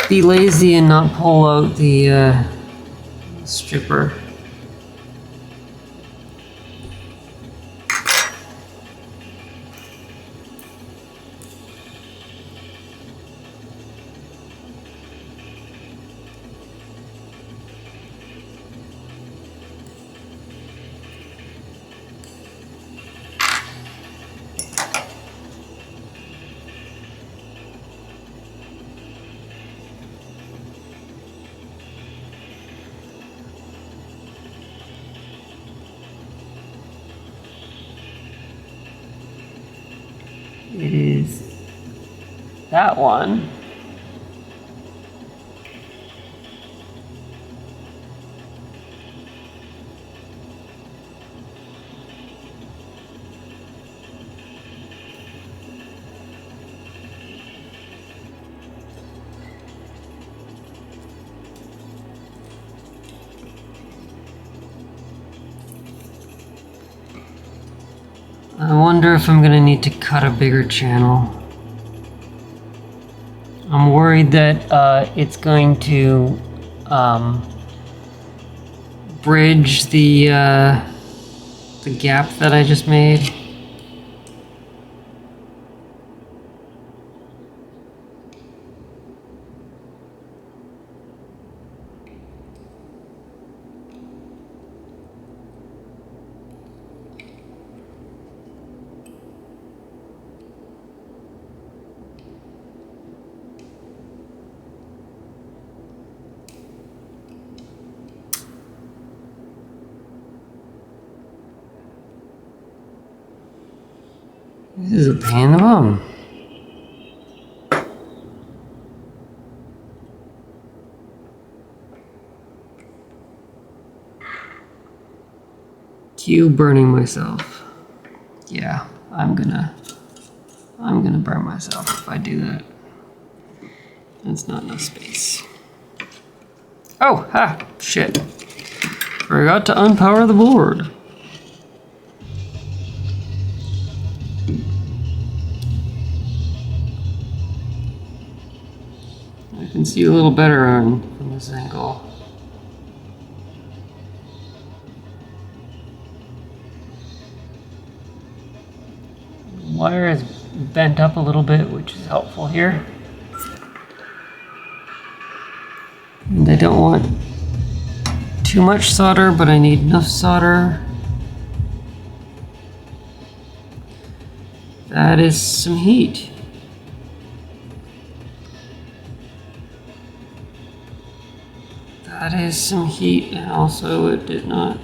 be lazy and not pull out the stripper. It is that one. I wonder if I'm gonna need to cut a bigger channel. I'm worried that it's going to bridge the gap that I just made. This is a pain in the bum. Cue burning myself. Yeah, I'm gonna burn myself if I do that. That's not enough space. Oh, shit. Forgot to unpower the board. see a little better from this angle. The wire is bent up a little bit, which is helpful here. And I don't want too much solder, but I need enough solder. That is some heat. That is some heat, and also it did not.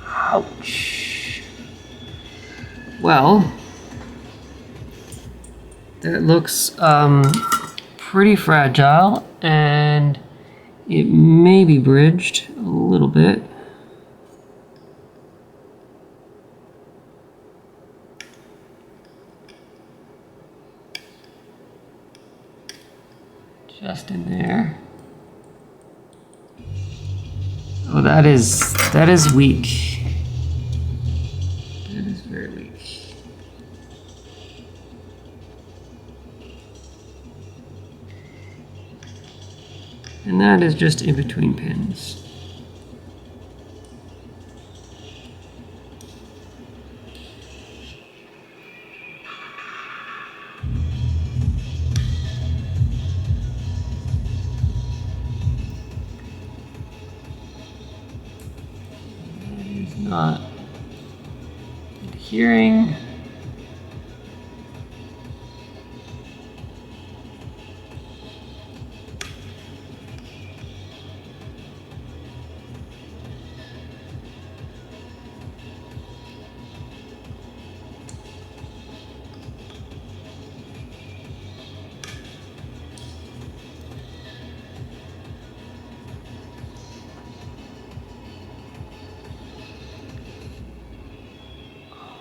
Ouch. Well, that looks pretty fragile, and it may be bridged a little bit. Just in there. Oh, that is weak. That is very weak. And that is just in between pins. That is not adhering.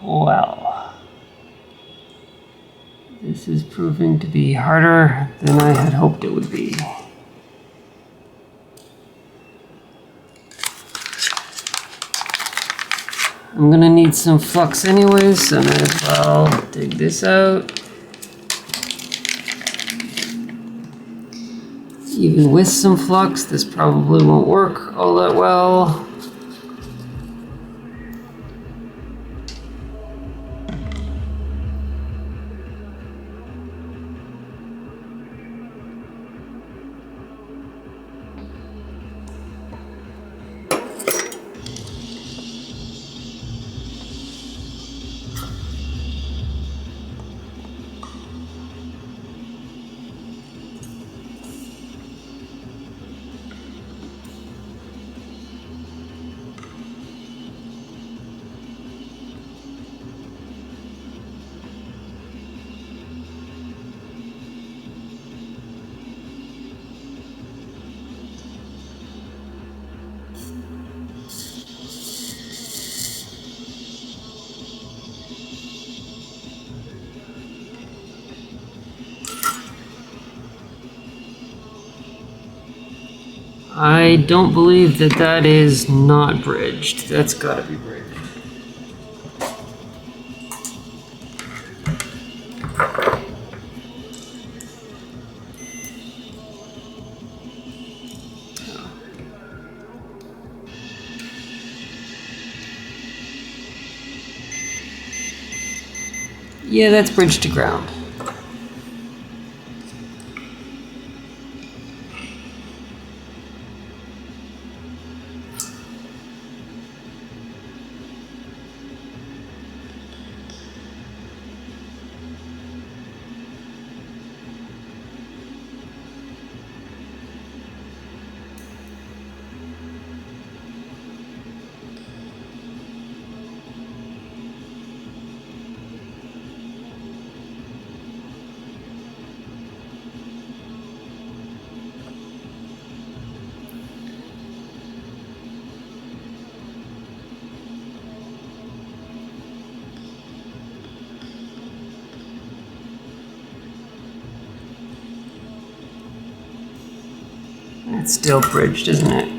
Well, this is proving to be harder than I had hoped it would be. I'm gonna need some flux anyways, so I might as well dig this out. Even with some flux, this probably won't work all that well. I don't believe that that is not bridged. That's gotta be bridged. Yeah, that's bridged to ground. It's still bridged, isn't it?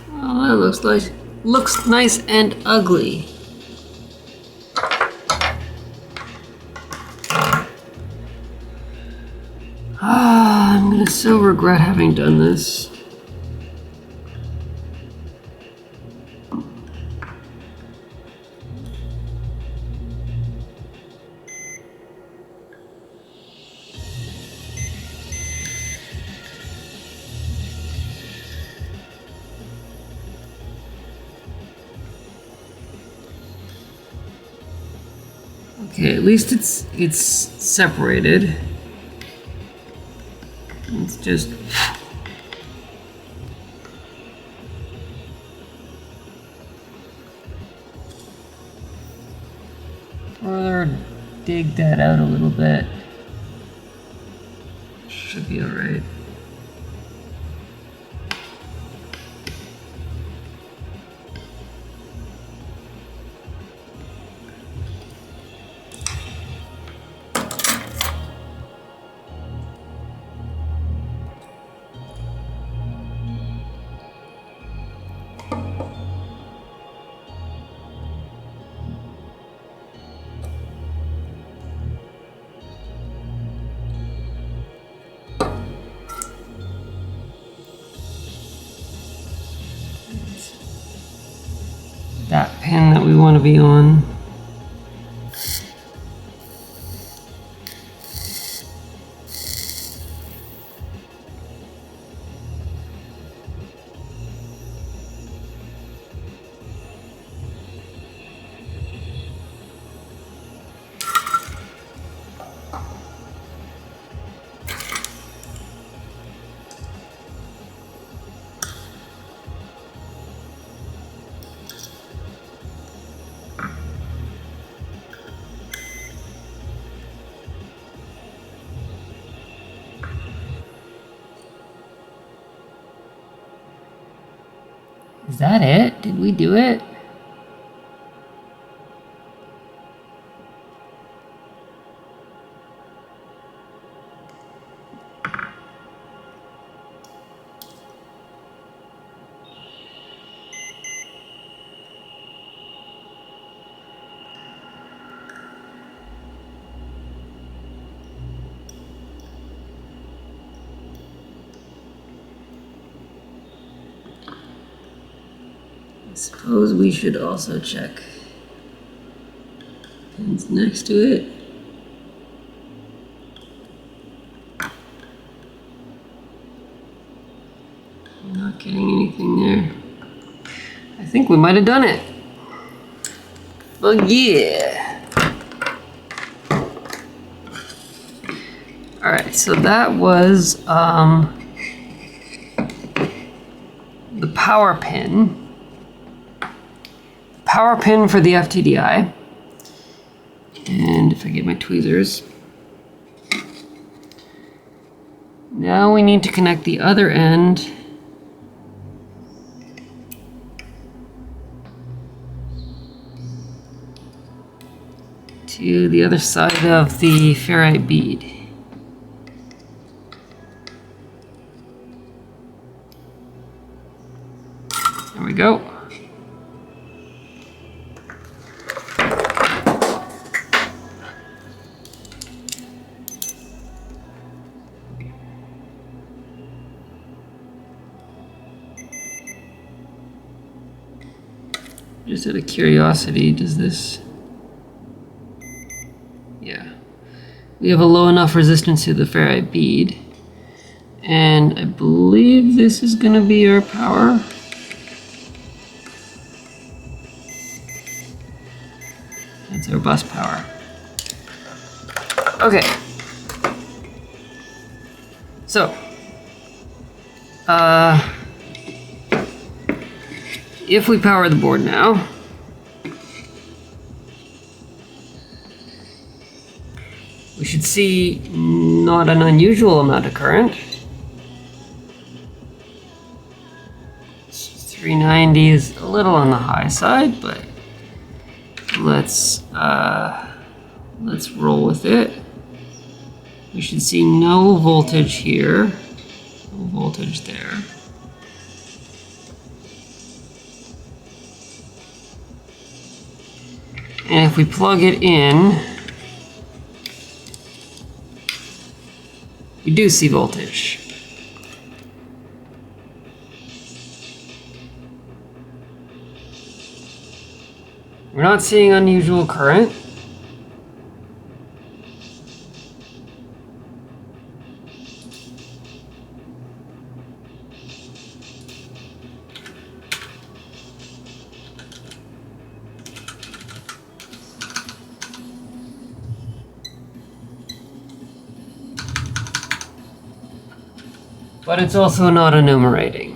Well, that looks nice and ugly. I'm gonna so regret having done this. Okay, at least it's separated. Let's just further dig that out a little bit. Should be all right. That pin that we want to be on. Is that it? Did we do it? I suppose we should also check pins next to it. I'm not getting anything there. I think we might have done it. But yeah. All right, so that was the power pin. Power pin for the FTDI. And if I get my tweezers. Now we need to connect the other end to the other side of the ferrite bead. There we go. Just out of curiosity, does this... Yeah. We have a low enough resistance to the ferrite bead. And I believe this is going to be our power. That's our bus power. Okay. So, if we power the board now, we should see not an unusual amount of current. 390 is a little on the high side, but let's roll with it. We should see no voltage here, no voltage there. And if we plug it in, we do see voltage. We're not seeing unusual current. But it's also not enumerating.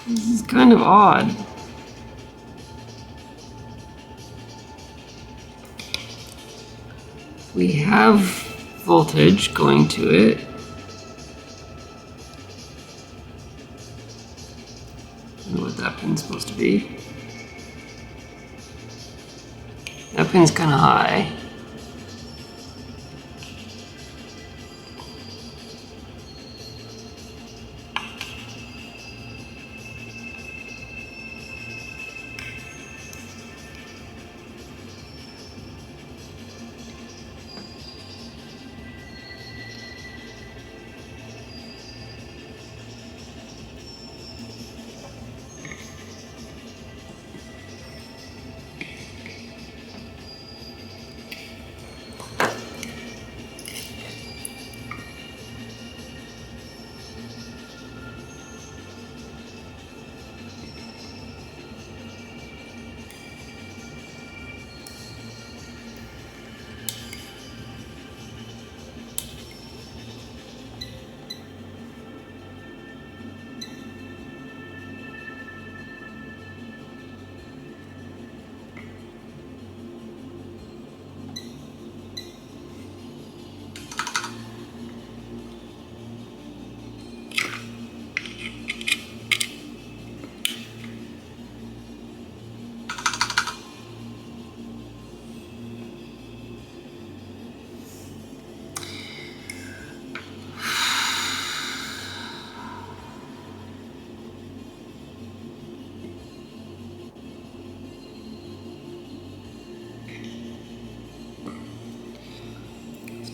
This is kind of odd. We have voltage going to it. I don't know what that pin's supposed to be. That pin's kind of high.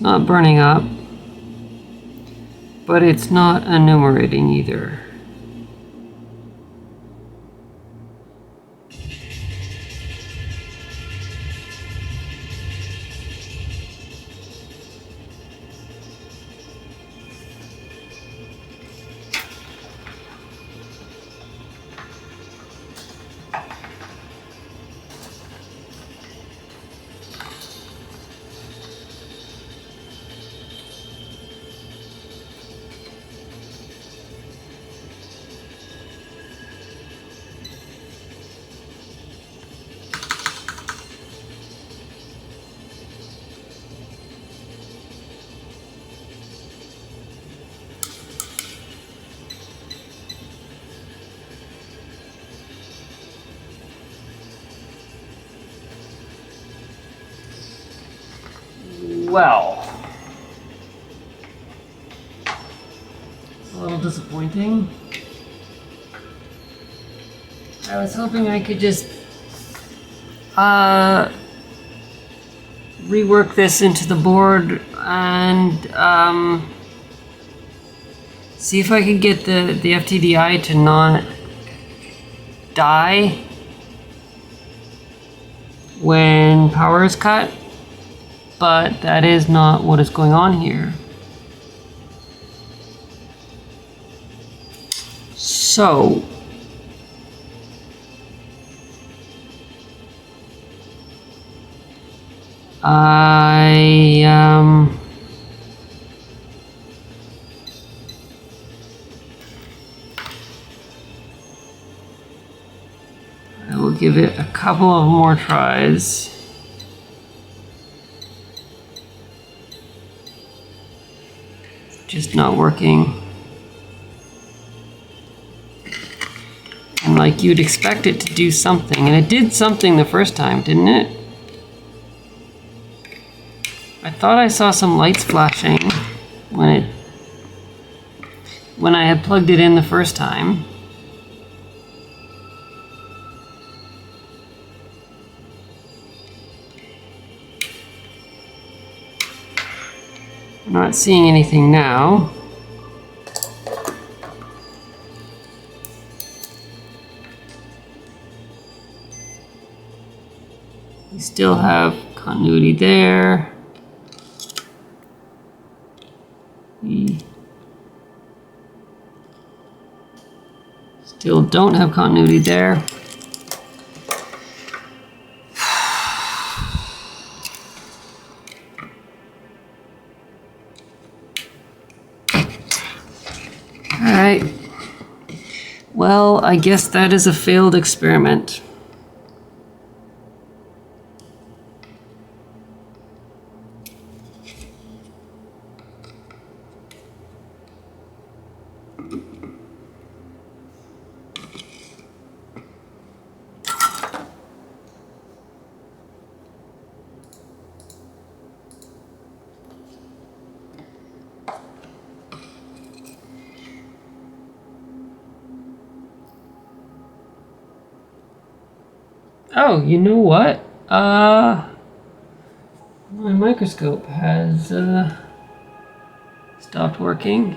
not burning up, but it's not enumerating either. Well, it's a little disappointing. I was hoping I could just rework this into the board and see if I could get the FTDI to not die when power is cut. But that is not what is going on here. So, I will give it a couple of more tries. Just not working. And like you'd expect it to do something, and it did something the first time, didn't it? I thought I saw some lights flashing when I had plugged it in the first time. I'm not seeing anything now. We still have continuity there. We still don't have continuity there. Alright. Well, I guess that is a failed experiment. Oh, you know what? My microscope has stopped working.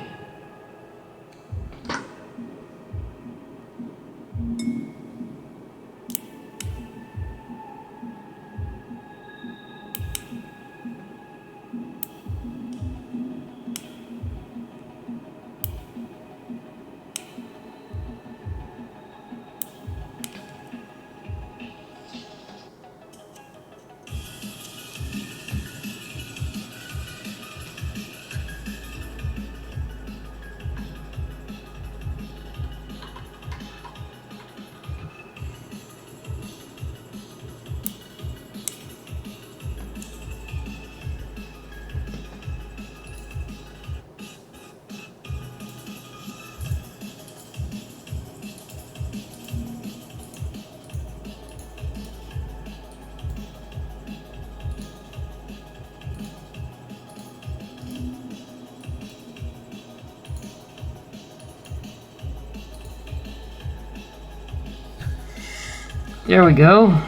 There we go.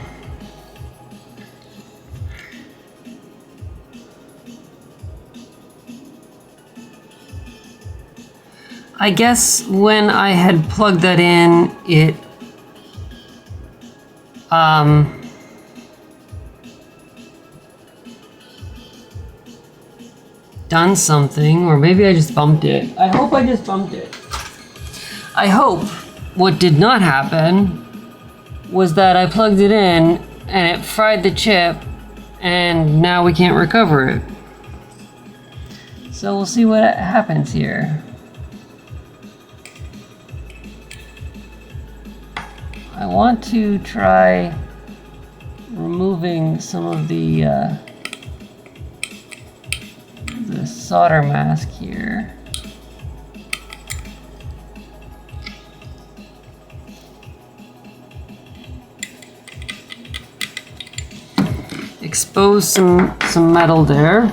I guess when I had plugged that in, it done something, or maybe I just bumped it. I hope I just bumped it. I hope what did not happen was that I plugged it in and it fried the chip and now we can't recover it. So we'll see what happens here. I want to try removing some of the solder mask here. Expose some metal there.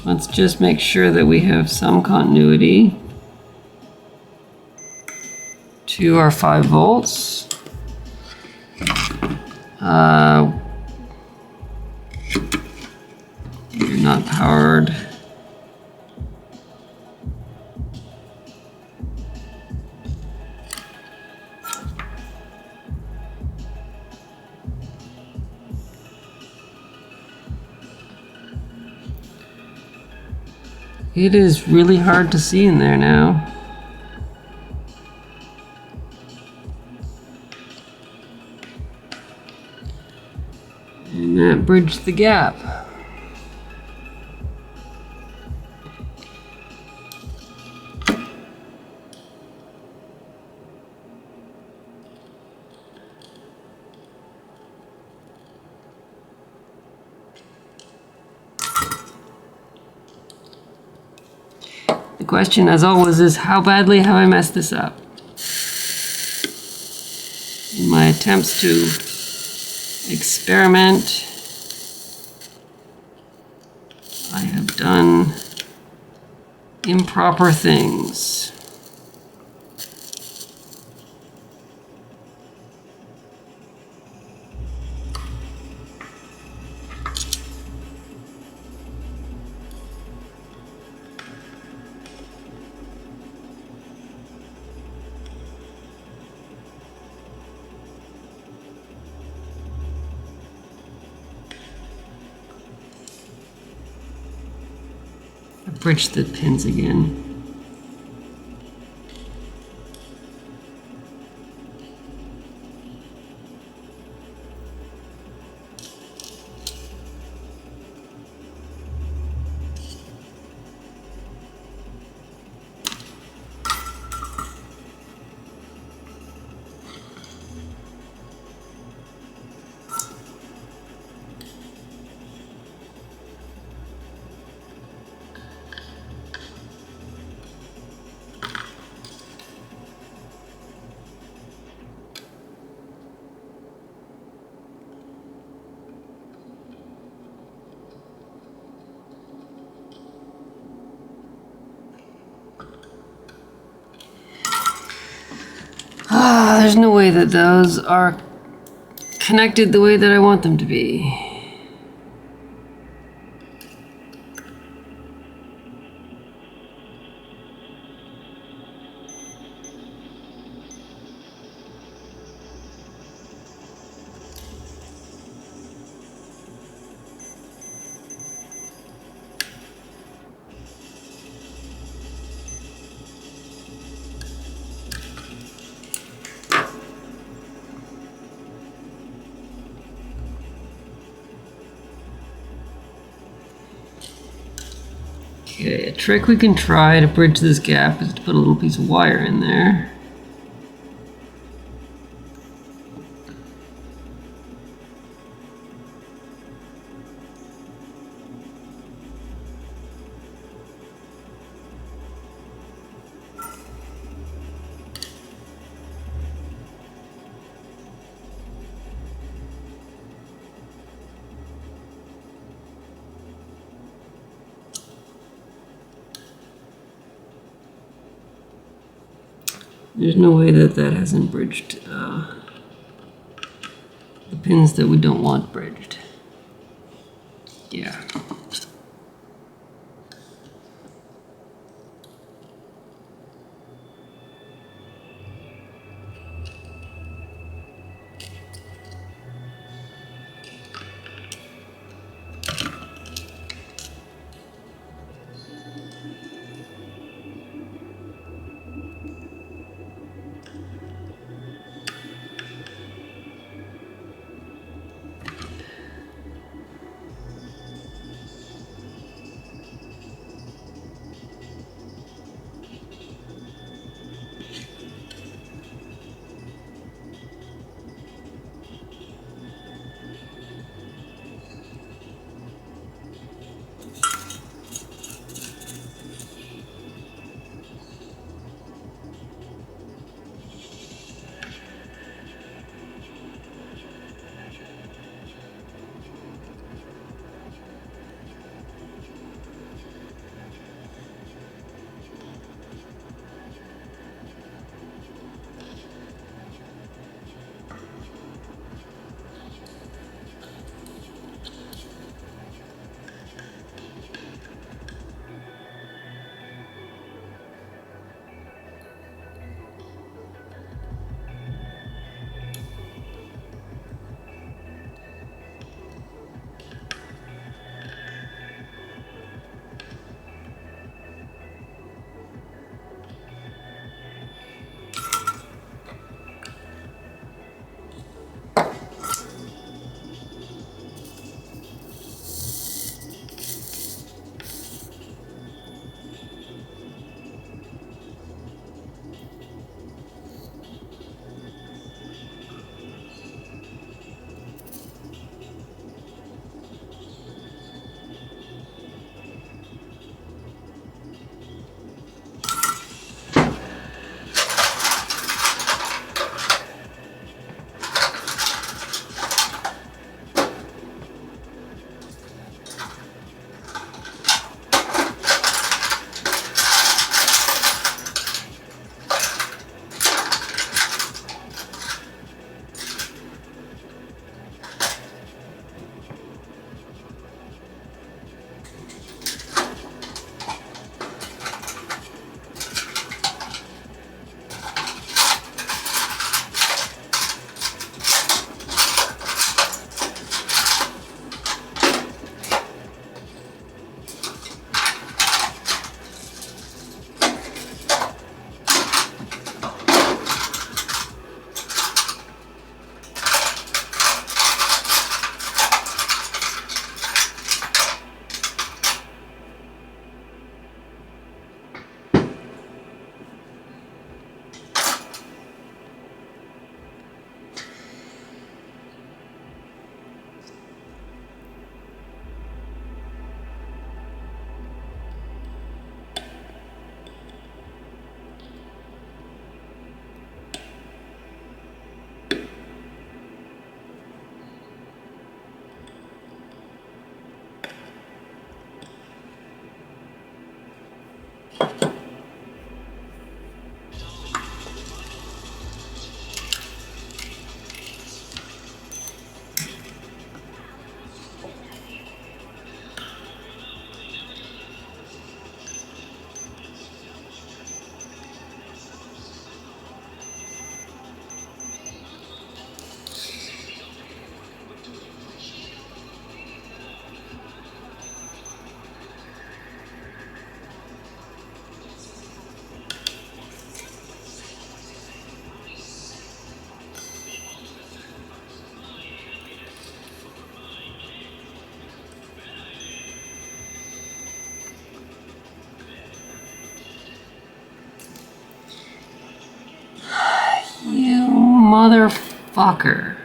Let's just make sure that we have some continuity to our 5 volts. You're not powered. It is really hard to see in there now. And that bridged the gap. The question, as always, is how badly have I messed this up? In my attempts to experiment, I have done improper things. Bridge the pins again. There's no way that those are connected the way that I want them to be. Okay, a trick we can try to bridge this gap is to put a little piece of wire in there. There's no way that that hasn't bridged the pins that we don't want bridged. Yeah. motherfucker.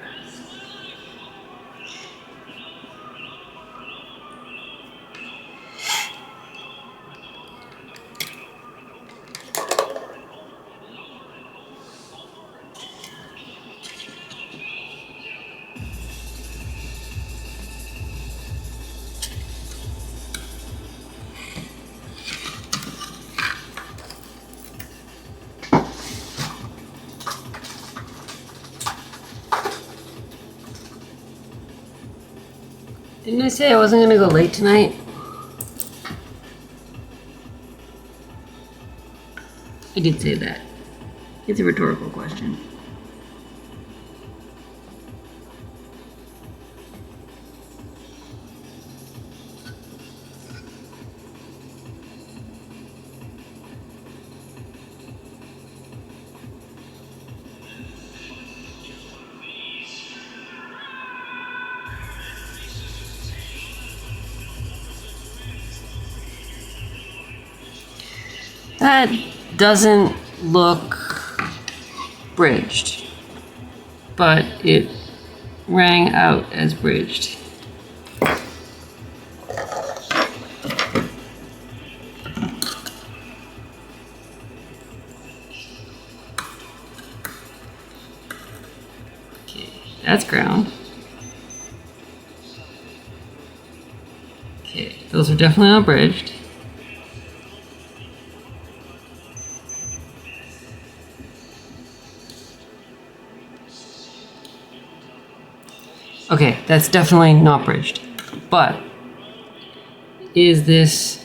Didn't I say I wasn't gonna go late tonight? I did say that. It's a rhetorical question. That doesn't look bridged, but it rang out as bridged. Okay, that's ground. Okay, those are definitely not bridged. Okay, that's definitely not bridged. But is this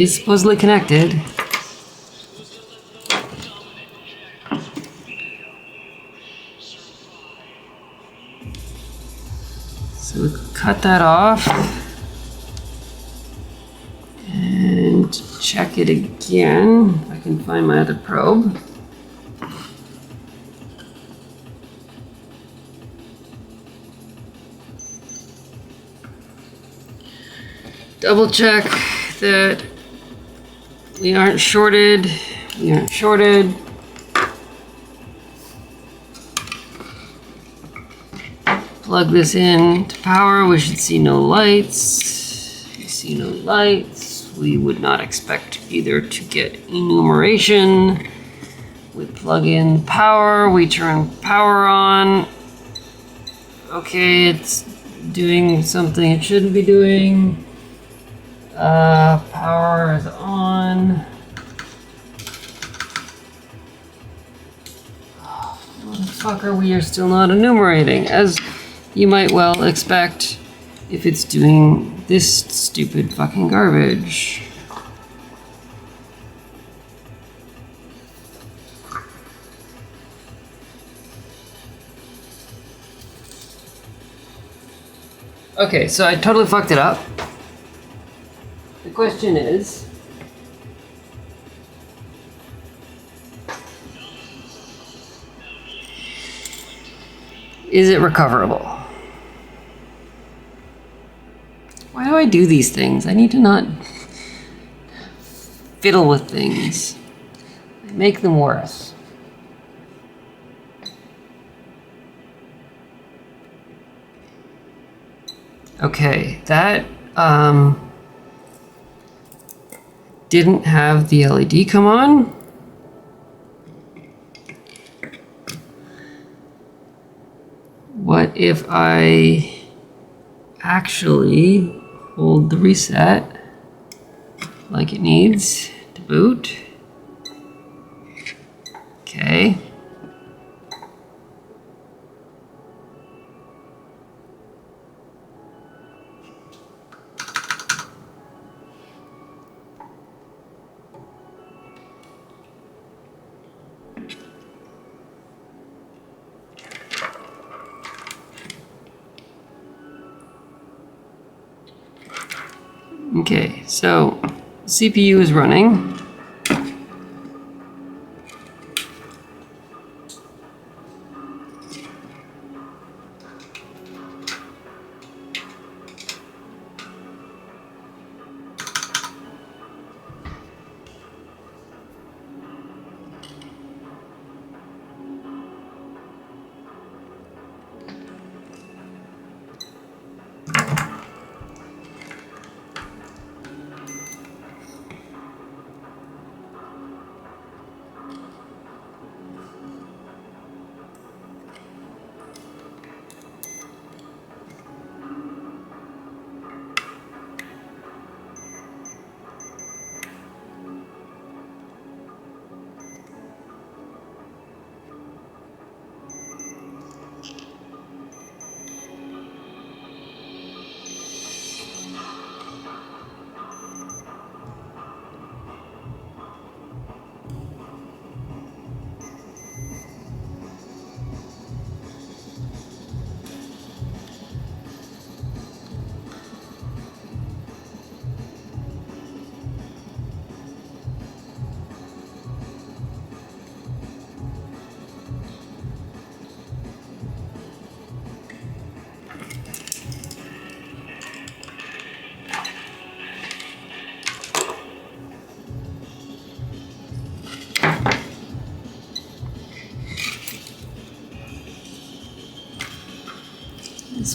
supposedly connected? So we cut that off and check it again. If I can find my other probe. Double check that we aren't shorted. We aren't shorted. Plug this in to power. We should see no lights. We see no lights. We would not expect either to get enumeration. We plug in power. We turn power on. Okay, it's doing something it shouldn't be doing. Power is on. Oh, motherfucker, we are still not enumerating, as you might well expect if it's doing this stupid fucking garbage. Okay, so I totally fucked it up. The question is, is it recoverable? Why do I do these things? I need to not fiddle with things. I make them worse. Okay, that didn't have the LED come on. What if I actually hold the reset like it needs to boot? Okay. Okay, so CPU is running.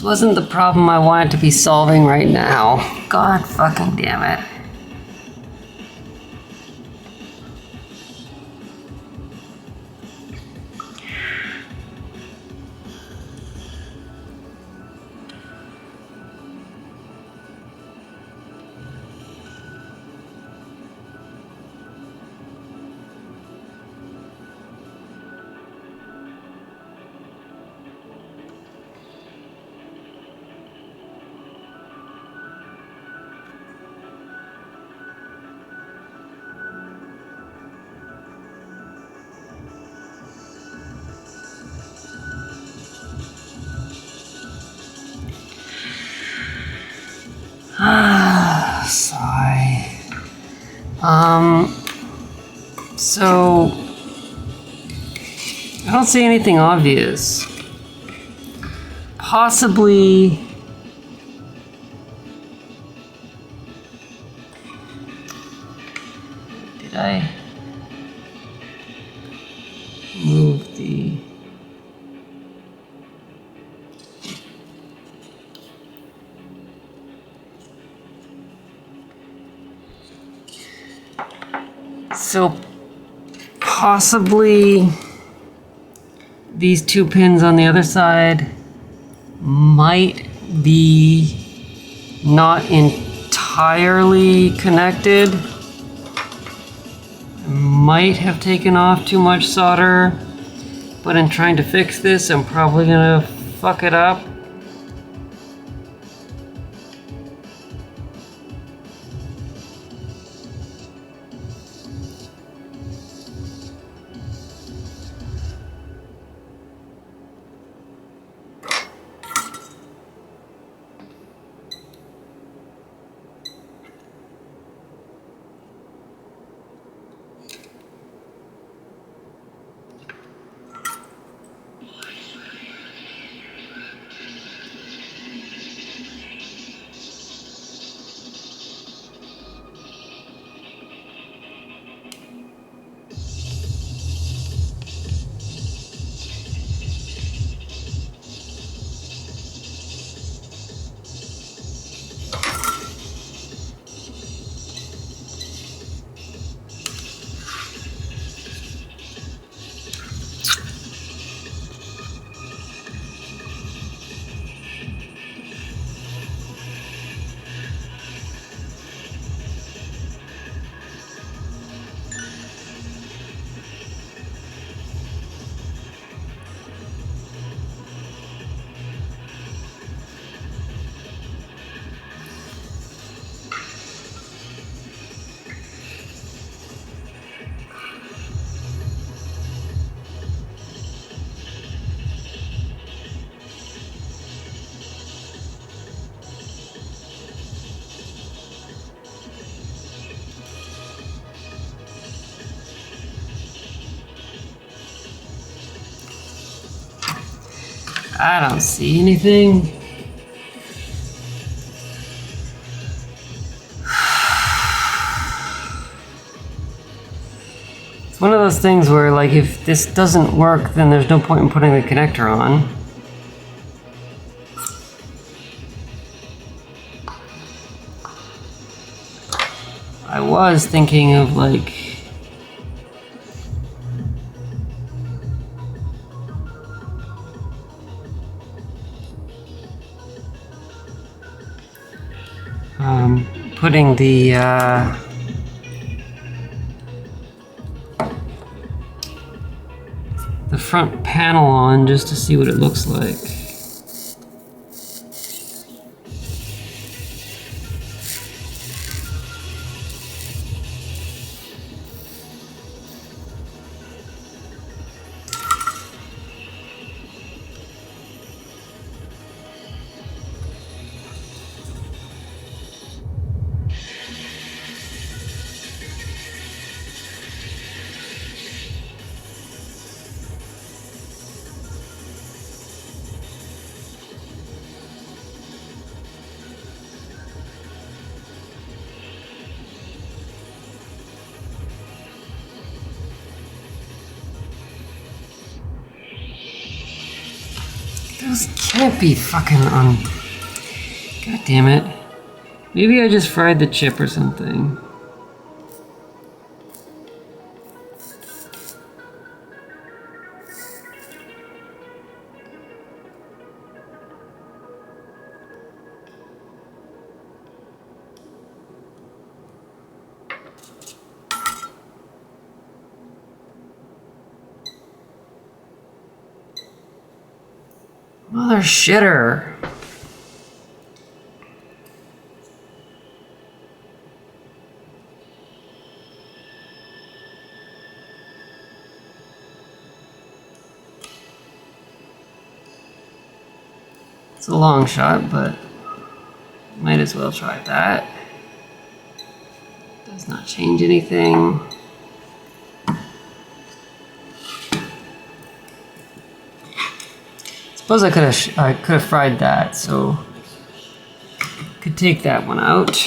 wasn't the problem I wanted to be solving right now. God fucking damn it. Sigh. So I don't see anything obvious. Possibly did I move the so possibly these two pins on the other side might be not entirely connected. I might have taken off too much solder, but in trying to fix this, I'm probably gonna fuck it up. I don't see anything. It's one of those things where, like, if this doesn't work, then there's no point in putting the connector on. I was thinking of, like, putting the front panel on just to see what it looks like. Can't be fucking on. God damn it. Maybe I just fried the chip or something. Mother shitter. It's a long shot, but might as well try that. Does not change anything. Suppose I could have fried that, so could take that one out.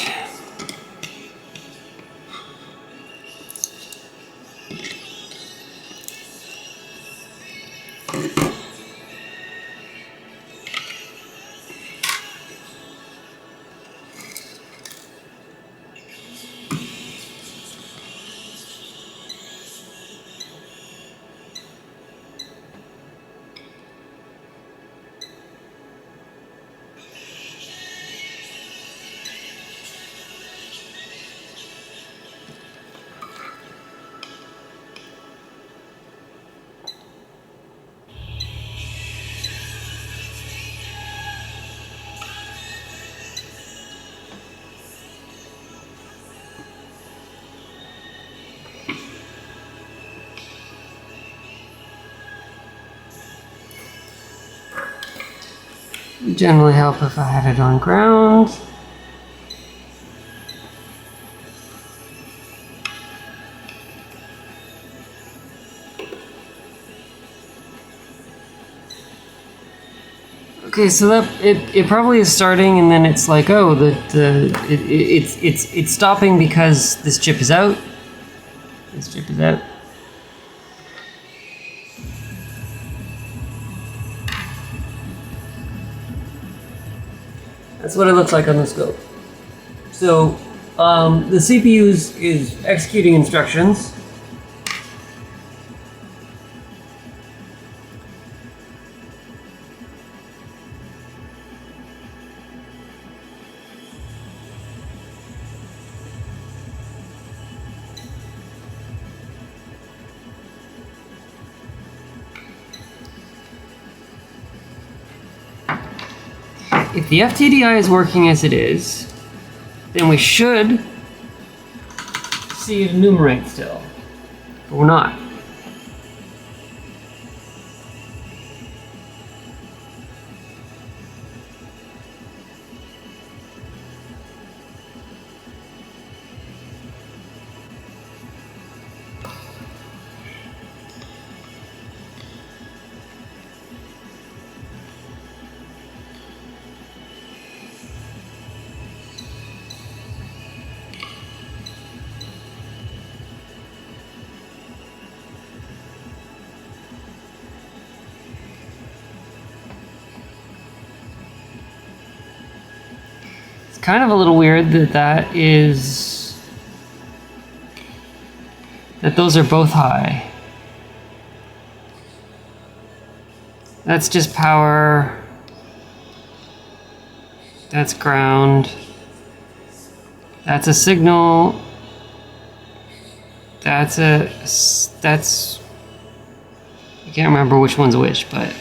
Would generally help if I had it on ground. Okay, so that it probably is starting, and then it's like, oh, it's stopping because this chip is out. This chip is out. That's what it looks like on the scope. So the CPU is executing instructions. If the FTDI is working as it is, then we should see it enumerate still, but we're not. Kind of a little weird that those are both high. That's just power. That's ground. That's a signal. That's I can't remember which one's which, but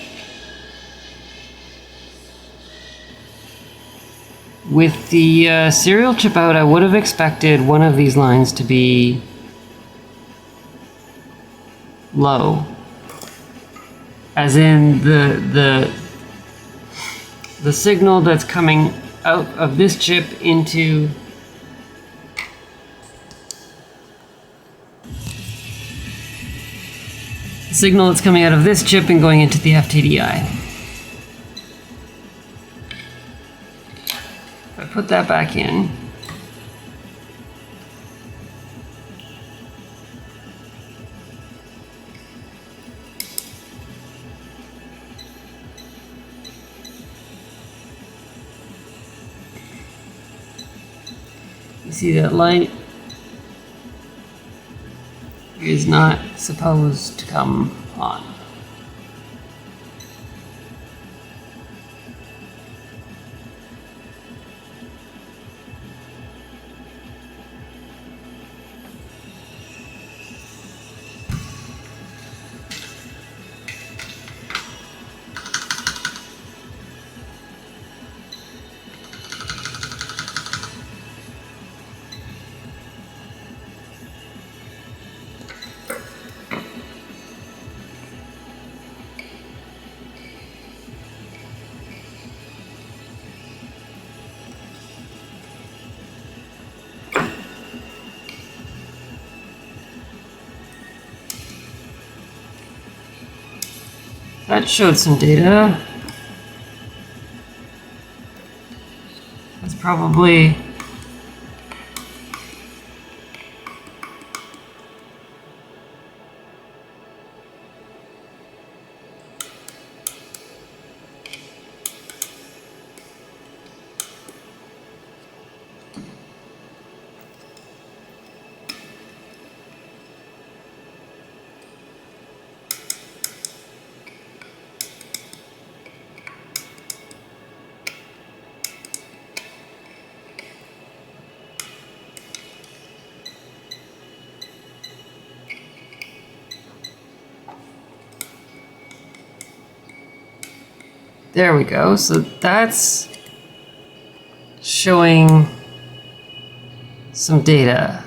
with the serial chip out, I would have expected one of these lines to be low, as in the signal that's coming out of this chip into the signal that's coming out of this chip and going into the FTDI. Put that back in. You see that light? It is not supposed to come on. That showed some data. That's probably there we go. So that's showing some data.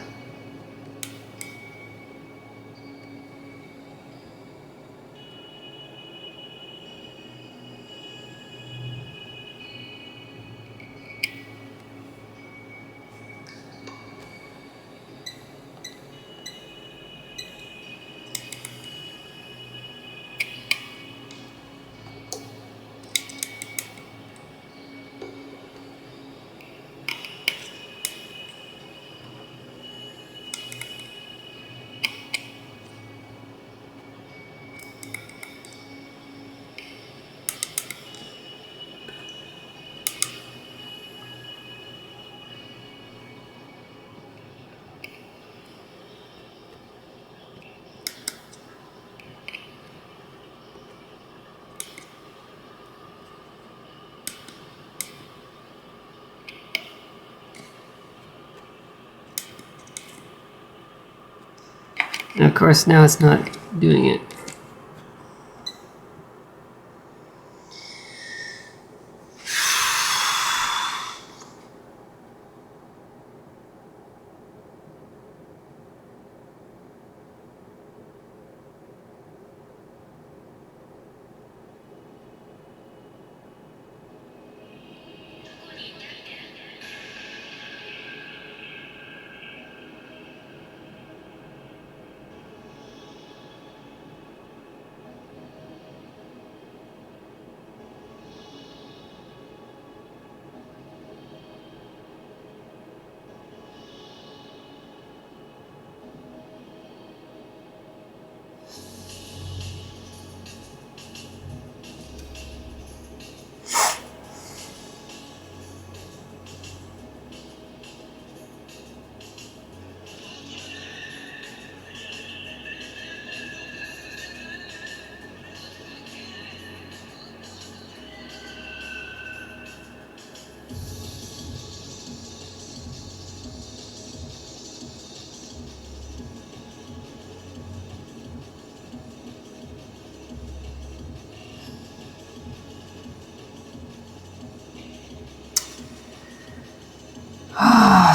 And of course, now it's not doing it.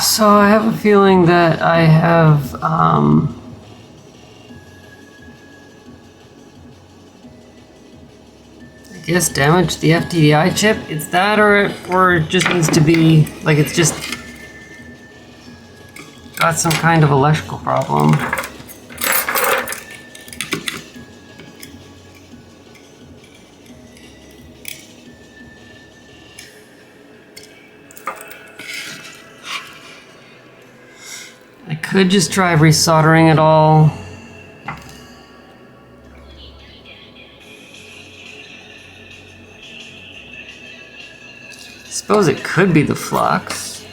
So I have a feeling that I have I guess damaged the FTDI chip. It's that, or it just needs to be like it's just got some kind of electrical problem. I could just try resoldering it all. Suppose it could be the flux.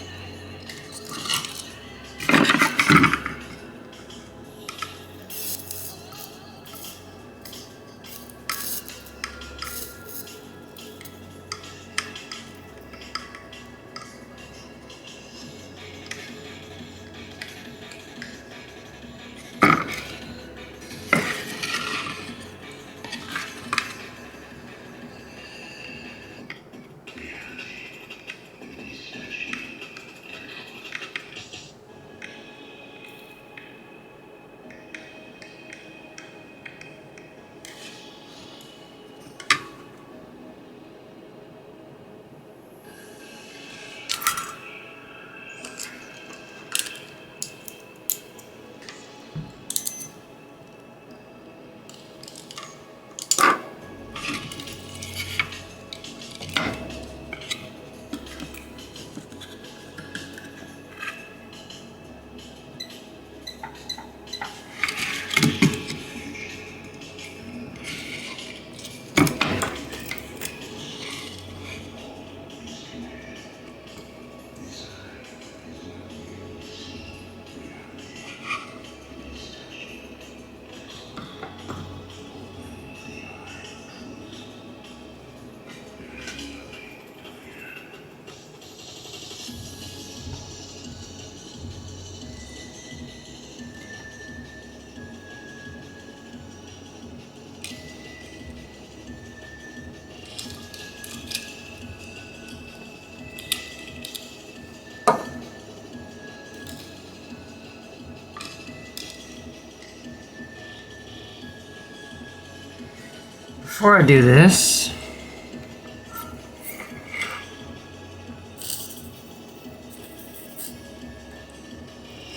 Before I do this,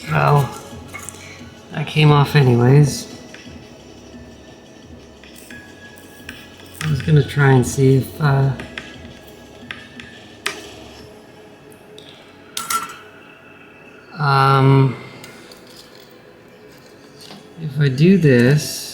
well, that came off anyways. I was gonna try and see if if I do this,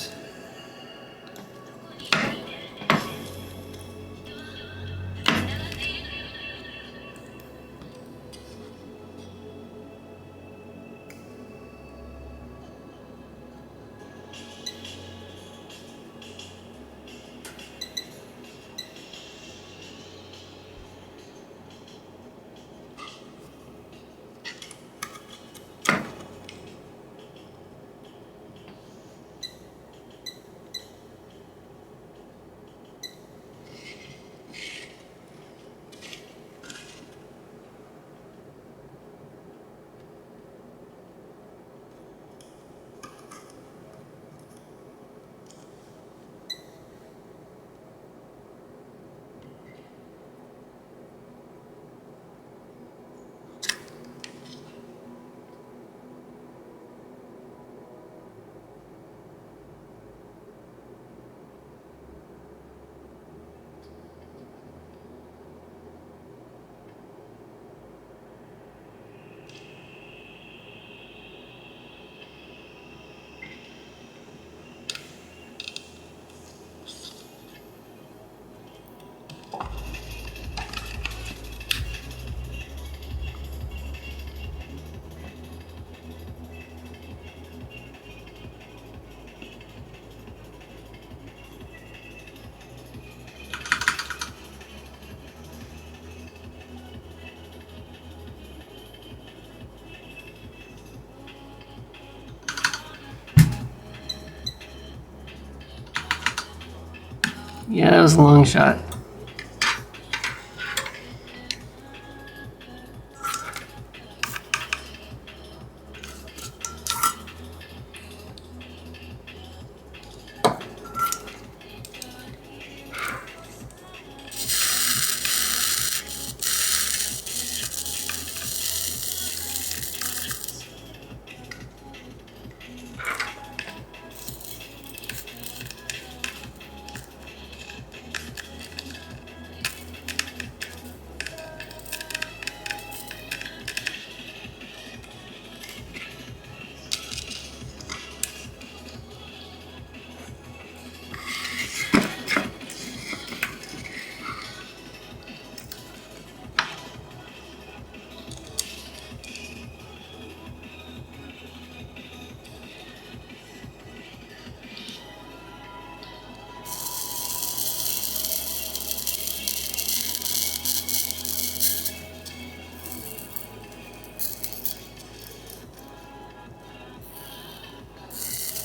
yeah, that was a long shot.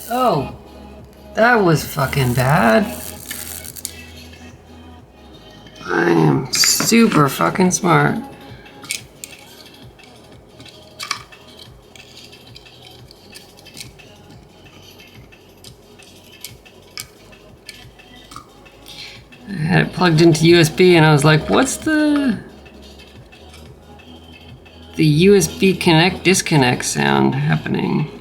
Oh, that was fucking bad. I am super fucking smart. I had it plugged into USB and I was like, what's the USB connect disconnect sound happening?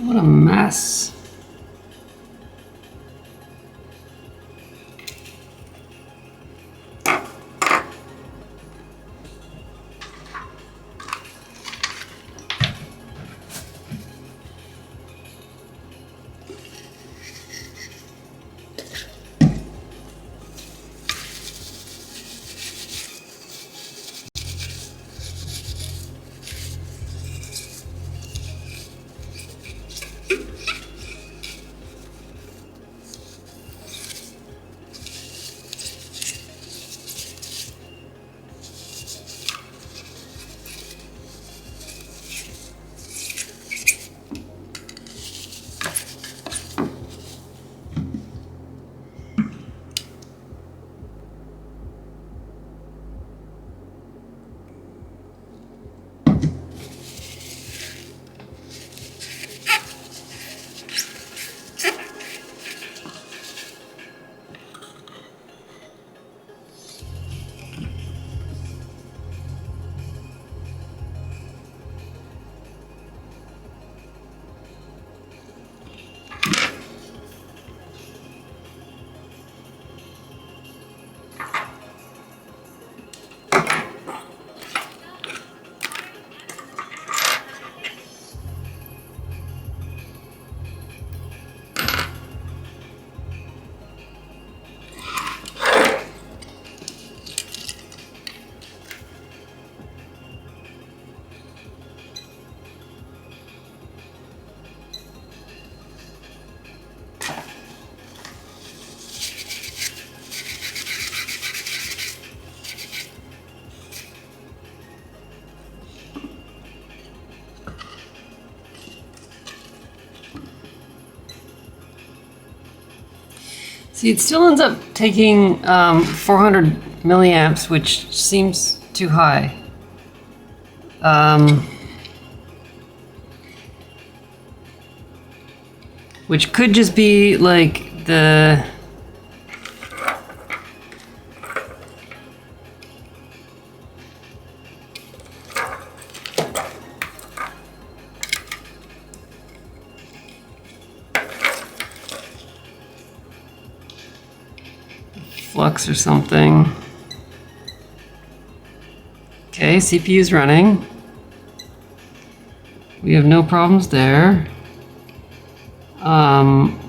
What a mess. See, it still ends up taking 400 milliamps, which seems too high. Which could just be like the flux or something. Okay, CPU's running. We have no problems there.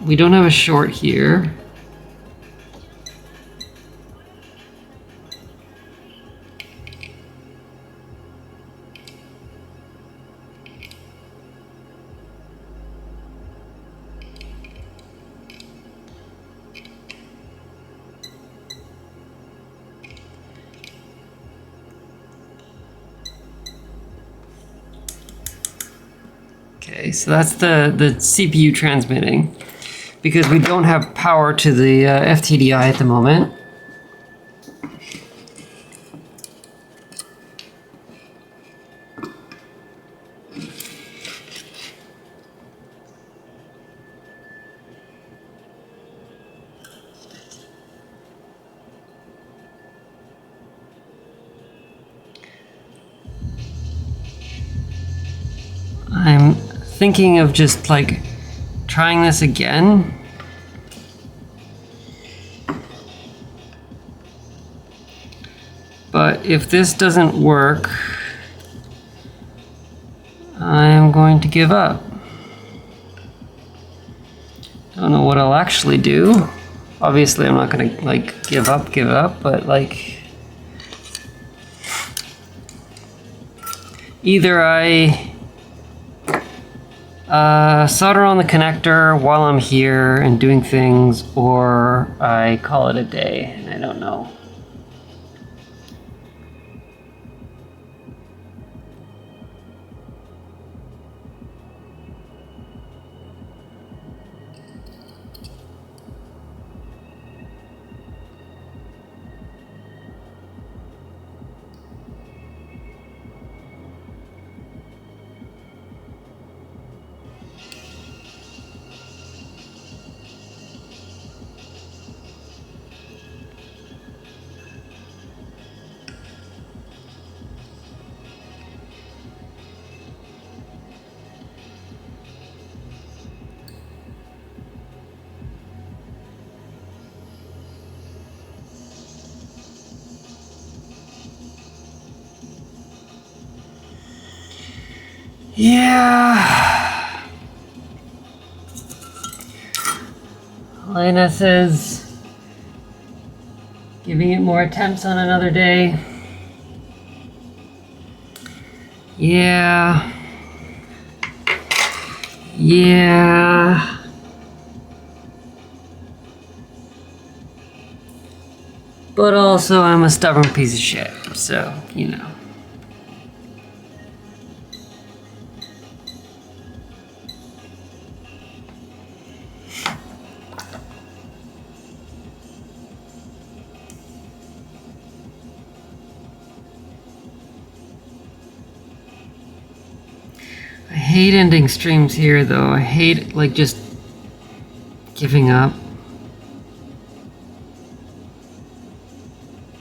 We don't have a short here. Okay, so that's the CPU transmitting, because we don't have power to the FTDI at the moment. I'm thinking of just like trying this again. But if this doesn't work, I'm going to give up. Don't know what I'll actually do. Obviously, I'm not gonna like give up, but like either I solder on the connector while I'm here and doing things, or I call it a day. I don't know. Yeah. Elena says, giving it more attempts on another day. Yeah. Yeah. But also, I'm a stubborn piece of shit, so, you know. I hate ending streams here, though. I hate, like, just giving up.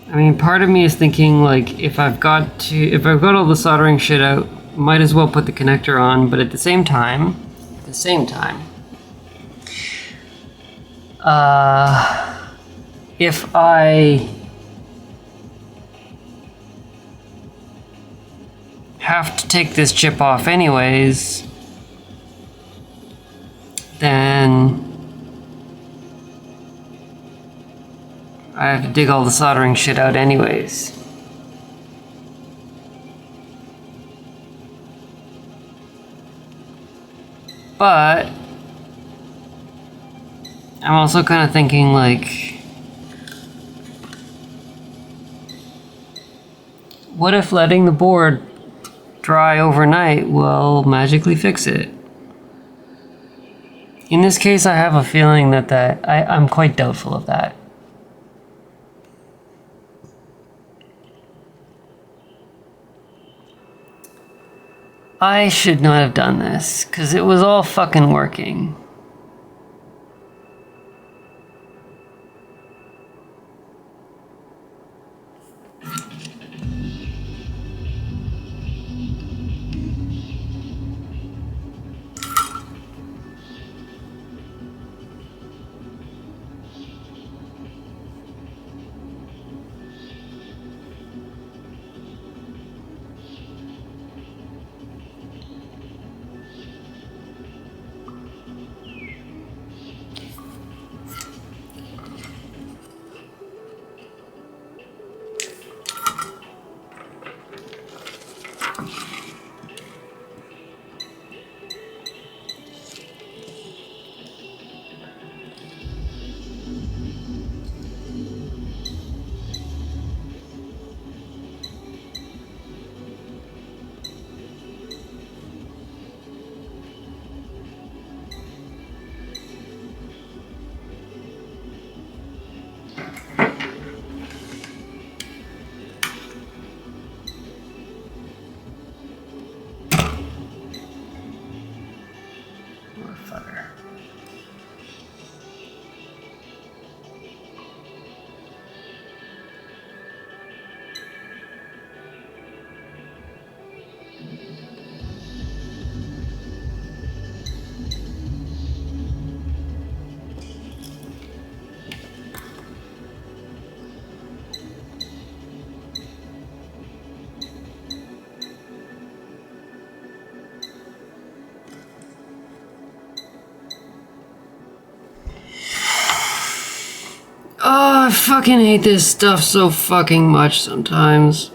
I mean, part of me is thinking, like, if I've got all the soldering shit out, might as well put the connector on, but at the same time, if I have to take this chip off anyways, then I have to dig all the soldering shit out anyways. But I'm also kind of thinking, like, what if letting the board dry overnight will magically fix it? In this case, I have a feeling that I'm quite doubtful of that. I should not have done this, because it was all fucking working. Oh, I fucking hate this stuff so fucking much sometimes.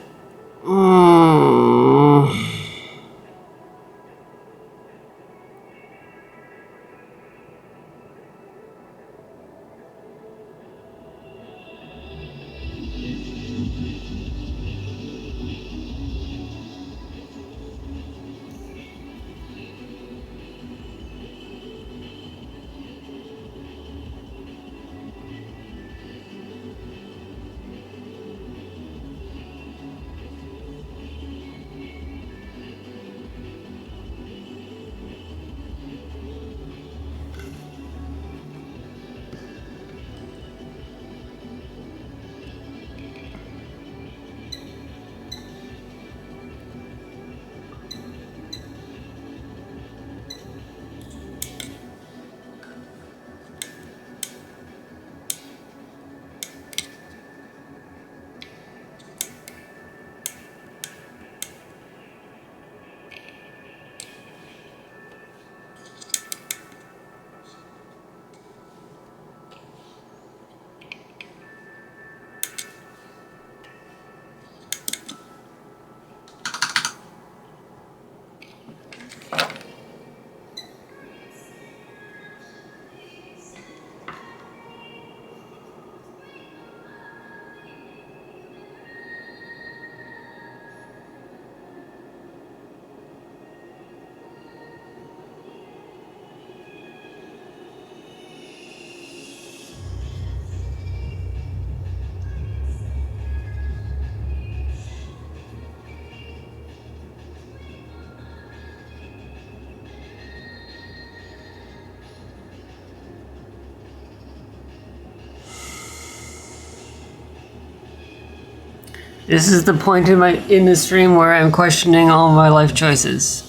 This is the point in the stream where I'm questioning all my life choices.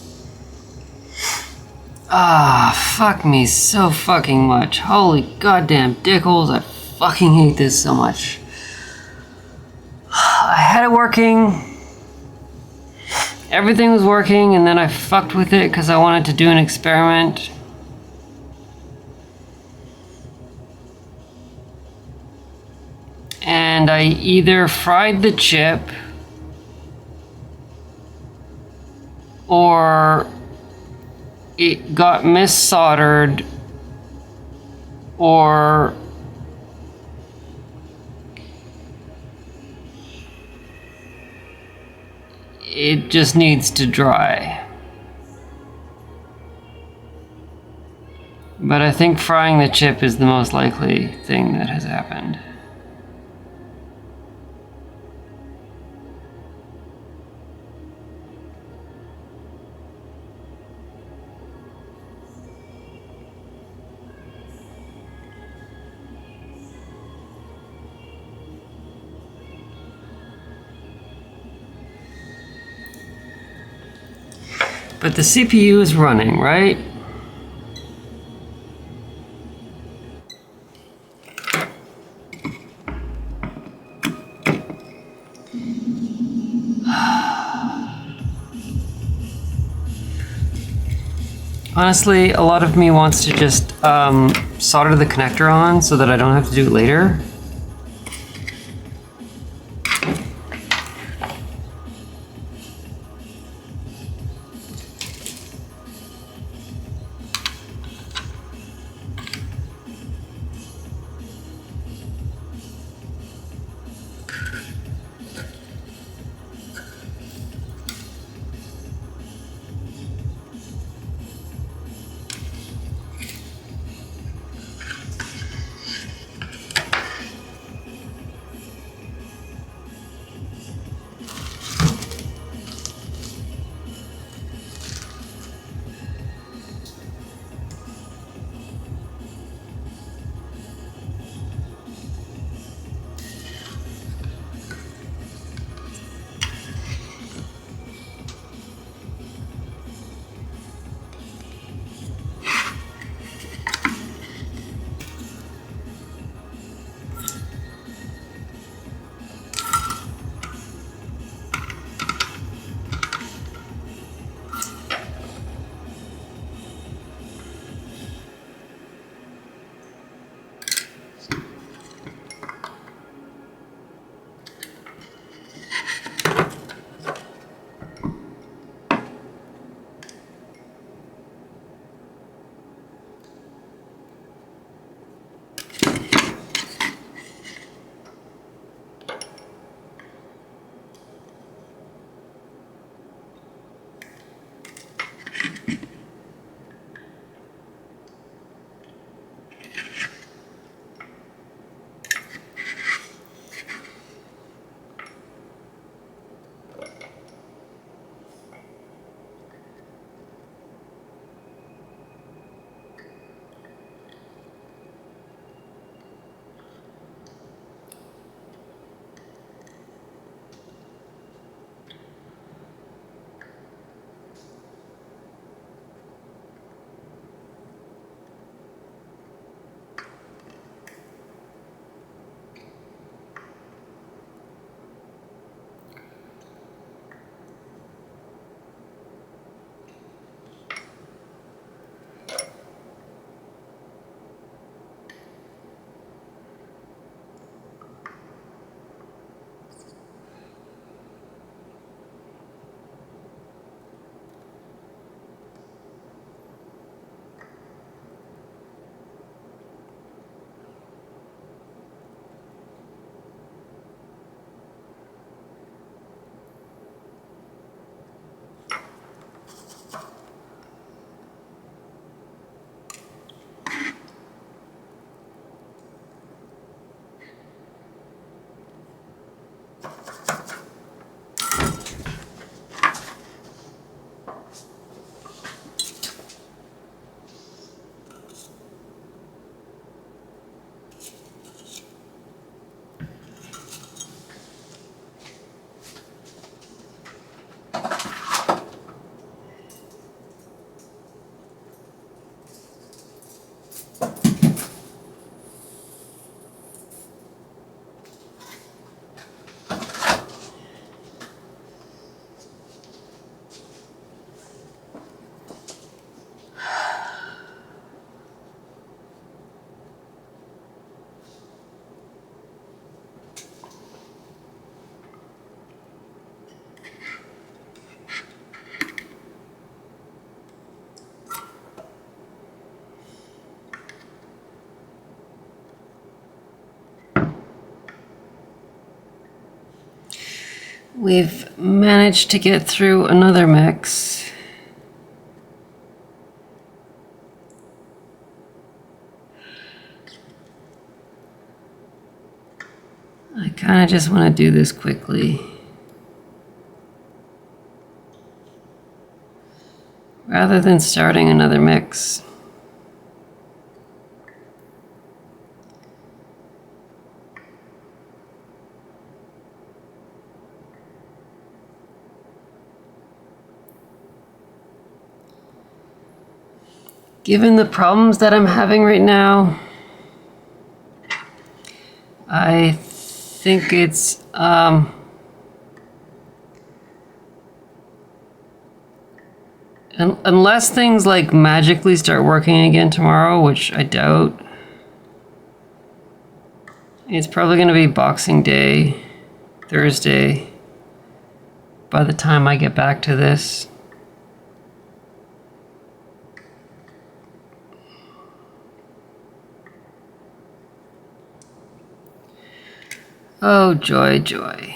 Ah, fuck me so fucking much. Holy goddamn dickholes, I fucking hate this so much. I had it working. Everything was working, and then I fucked with it because I wanted to do an experiment. And I either fried the chip or it got mis-soldered or it just needs to dry. But I think frying the chip is the most likely thing that has happened. But the CPU is running, right? Honestly, a lot of me wants to just solder the connector on so that I don't have to do it later. We've managed to get through another mix. I kind of just want to do this quickly, rather than starting another mix. Given the problems that I'm having right now, I think it's unless things like magically start working again tomorrow, which I doubt, it's probably going to be Boxing Day, Thursday, by the time I get back to this. Oh, joy, joy.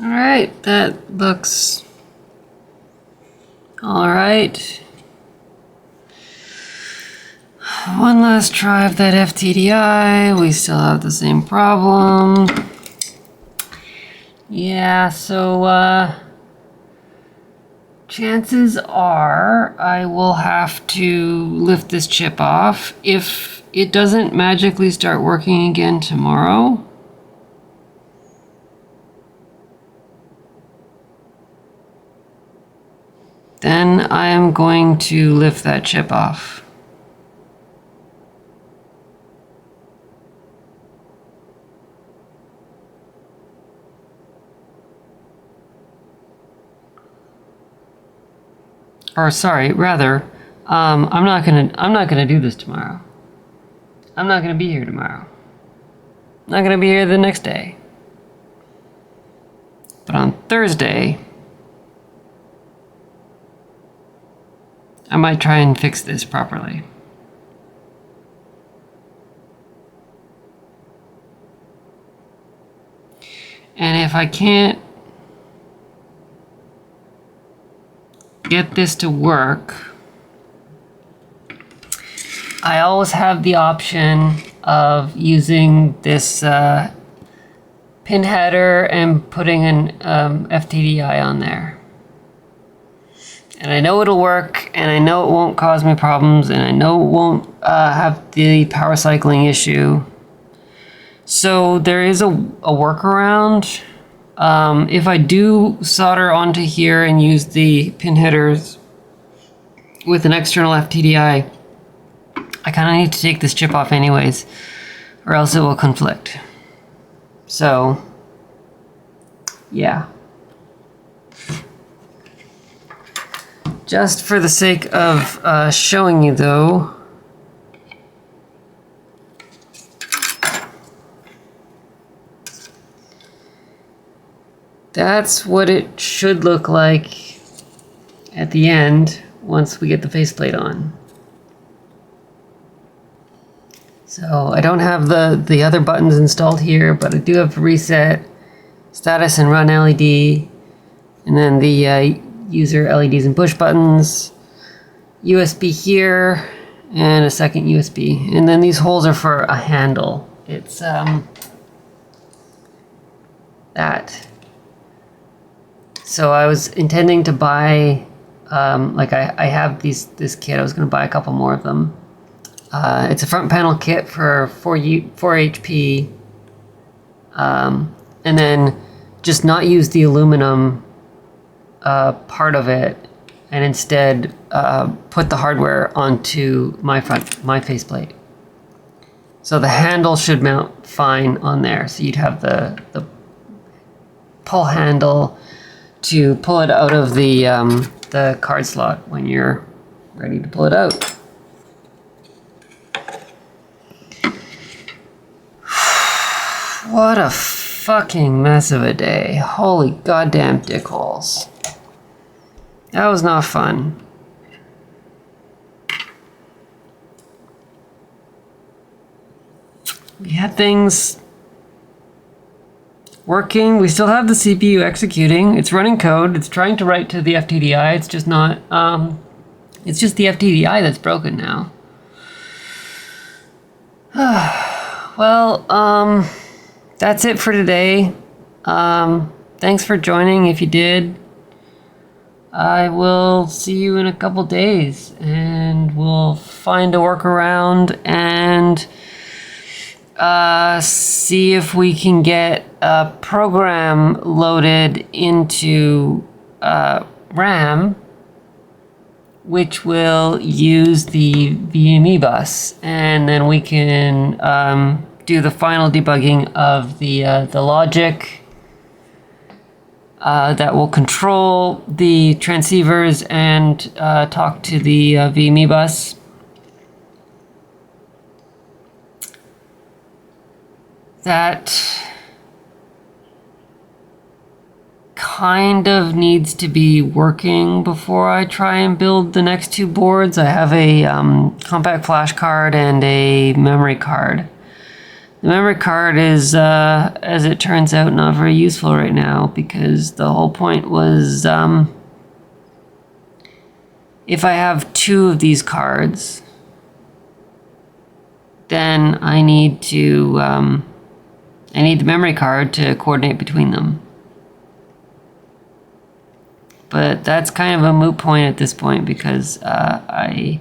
All right, that looks all right. One last try of that FTDI. We still have the same problem. Yeah, so chances are I will have to lift this chip off if it doesn't magically start working again tomorrow. Then I am going to lift that chip off. Or sorry, rather, I'm not gonna do this tomorrow. I'm not gonna be here tomorrow. I'm not gonna be here the next day. But on Thursday, I might try and fix this properly. And if I can't get this to work, I always have the option of using this pin header and putting an FTDI on there. And I know it'll work, and I know it won't cause me problems, and I know it won't have the power cycling issue. So there is a workaround. If I do solder onto here and use the pin headers with an external FTDI, I kind of need to take this chip off anyways, or else it will conflict. So, yeah. Just for the sake of showing you though, that's what it should look like at the end once we get the faceplate on. So I don't have the other buttons installed here, but I do have reset, status and run LED, and then the user LEDs and push buttons, USB here, and a second USB. And then these holes are for a handle. It's that. So I was intending to buy, like I have this kit. I was going to buy a couple more of them. It's a front panel kit for 4 HP, and then just not use the aluminum part of it, and instead put the hardware onto my faceplate. So the handle should mount fine on there. So you'd have the pull handle to pull it out of the card slot when you're ready to pull it out. What a fucking mess of a day. Holy goddamn dickholes. That was not fun. We had things working. We still have the CPU executing. It's running code. It's trying to write to the FTDI. It's just not, it's just the FTDI that's broken now. Well, that's it for today. Thanks for joining if you did. I will see you in a couple days, and we'll find a workaround and see if we can get a program loaded into RAM, which will use the VMEbus, and then we can do the final debugging of the logic that will control the transceivers and talk to the VMEbus. That kind of needs to be working before I try and build the next two boards. I have a compact flash card and a memory card The memory card is, as it turns out, not very useful right now because the whole point was if I have 2 of these cards, then I need the memory card to coordinate between them. But that's kind of a moot point at this point because I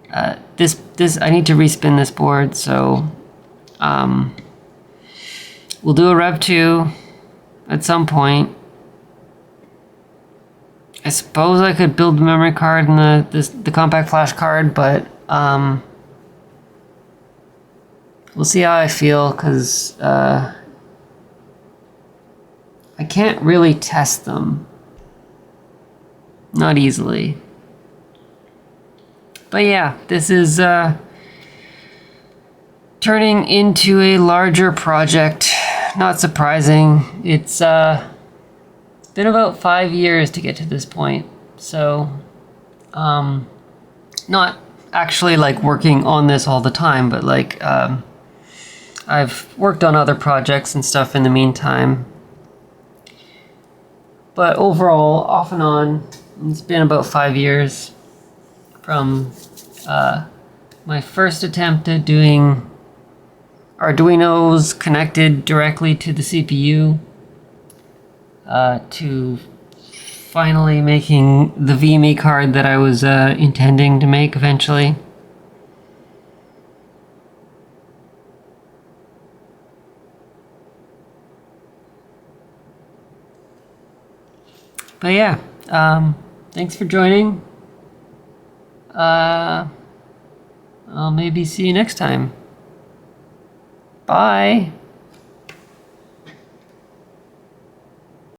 need to respin this board, so we'll do a Rev 2 at some point. I suppose I could build the memory card and the compact flash card, but we'll see how I feel because I can't really test them. Not easily. But yeah, this is turning into a larger project. Not surprising. It's been about 5 years to get to this point. So, not actually like working on this all the time, but like I've worked on other projects and stuff in the meantime. But overall, off and on, it's been about 5 years from my first attempt at doing Arduinos connected directly to the CPU to finally making the VME card that I was intending to make eventually. But yeah, thanks for joining. I'll maybe see you next time. Bye.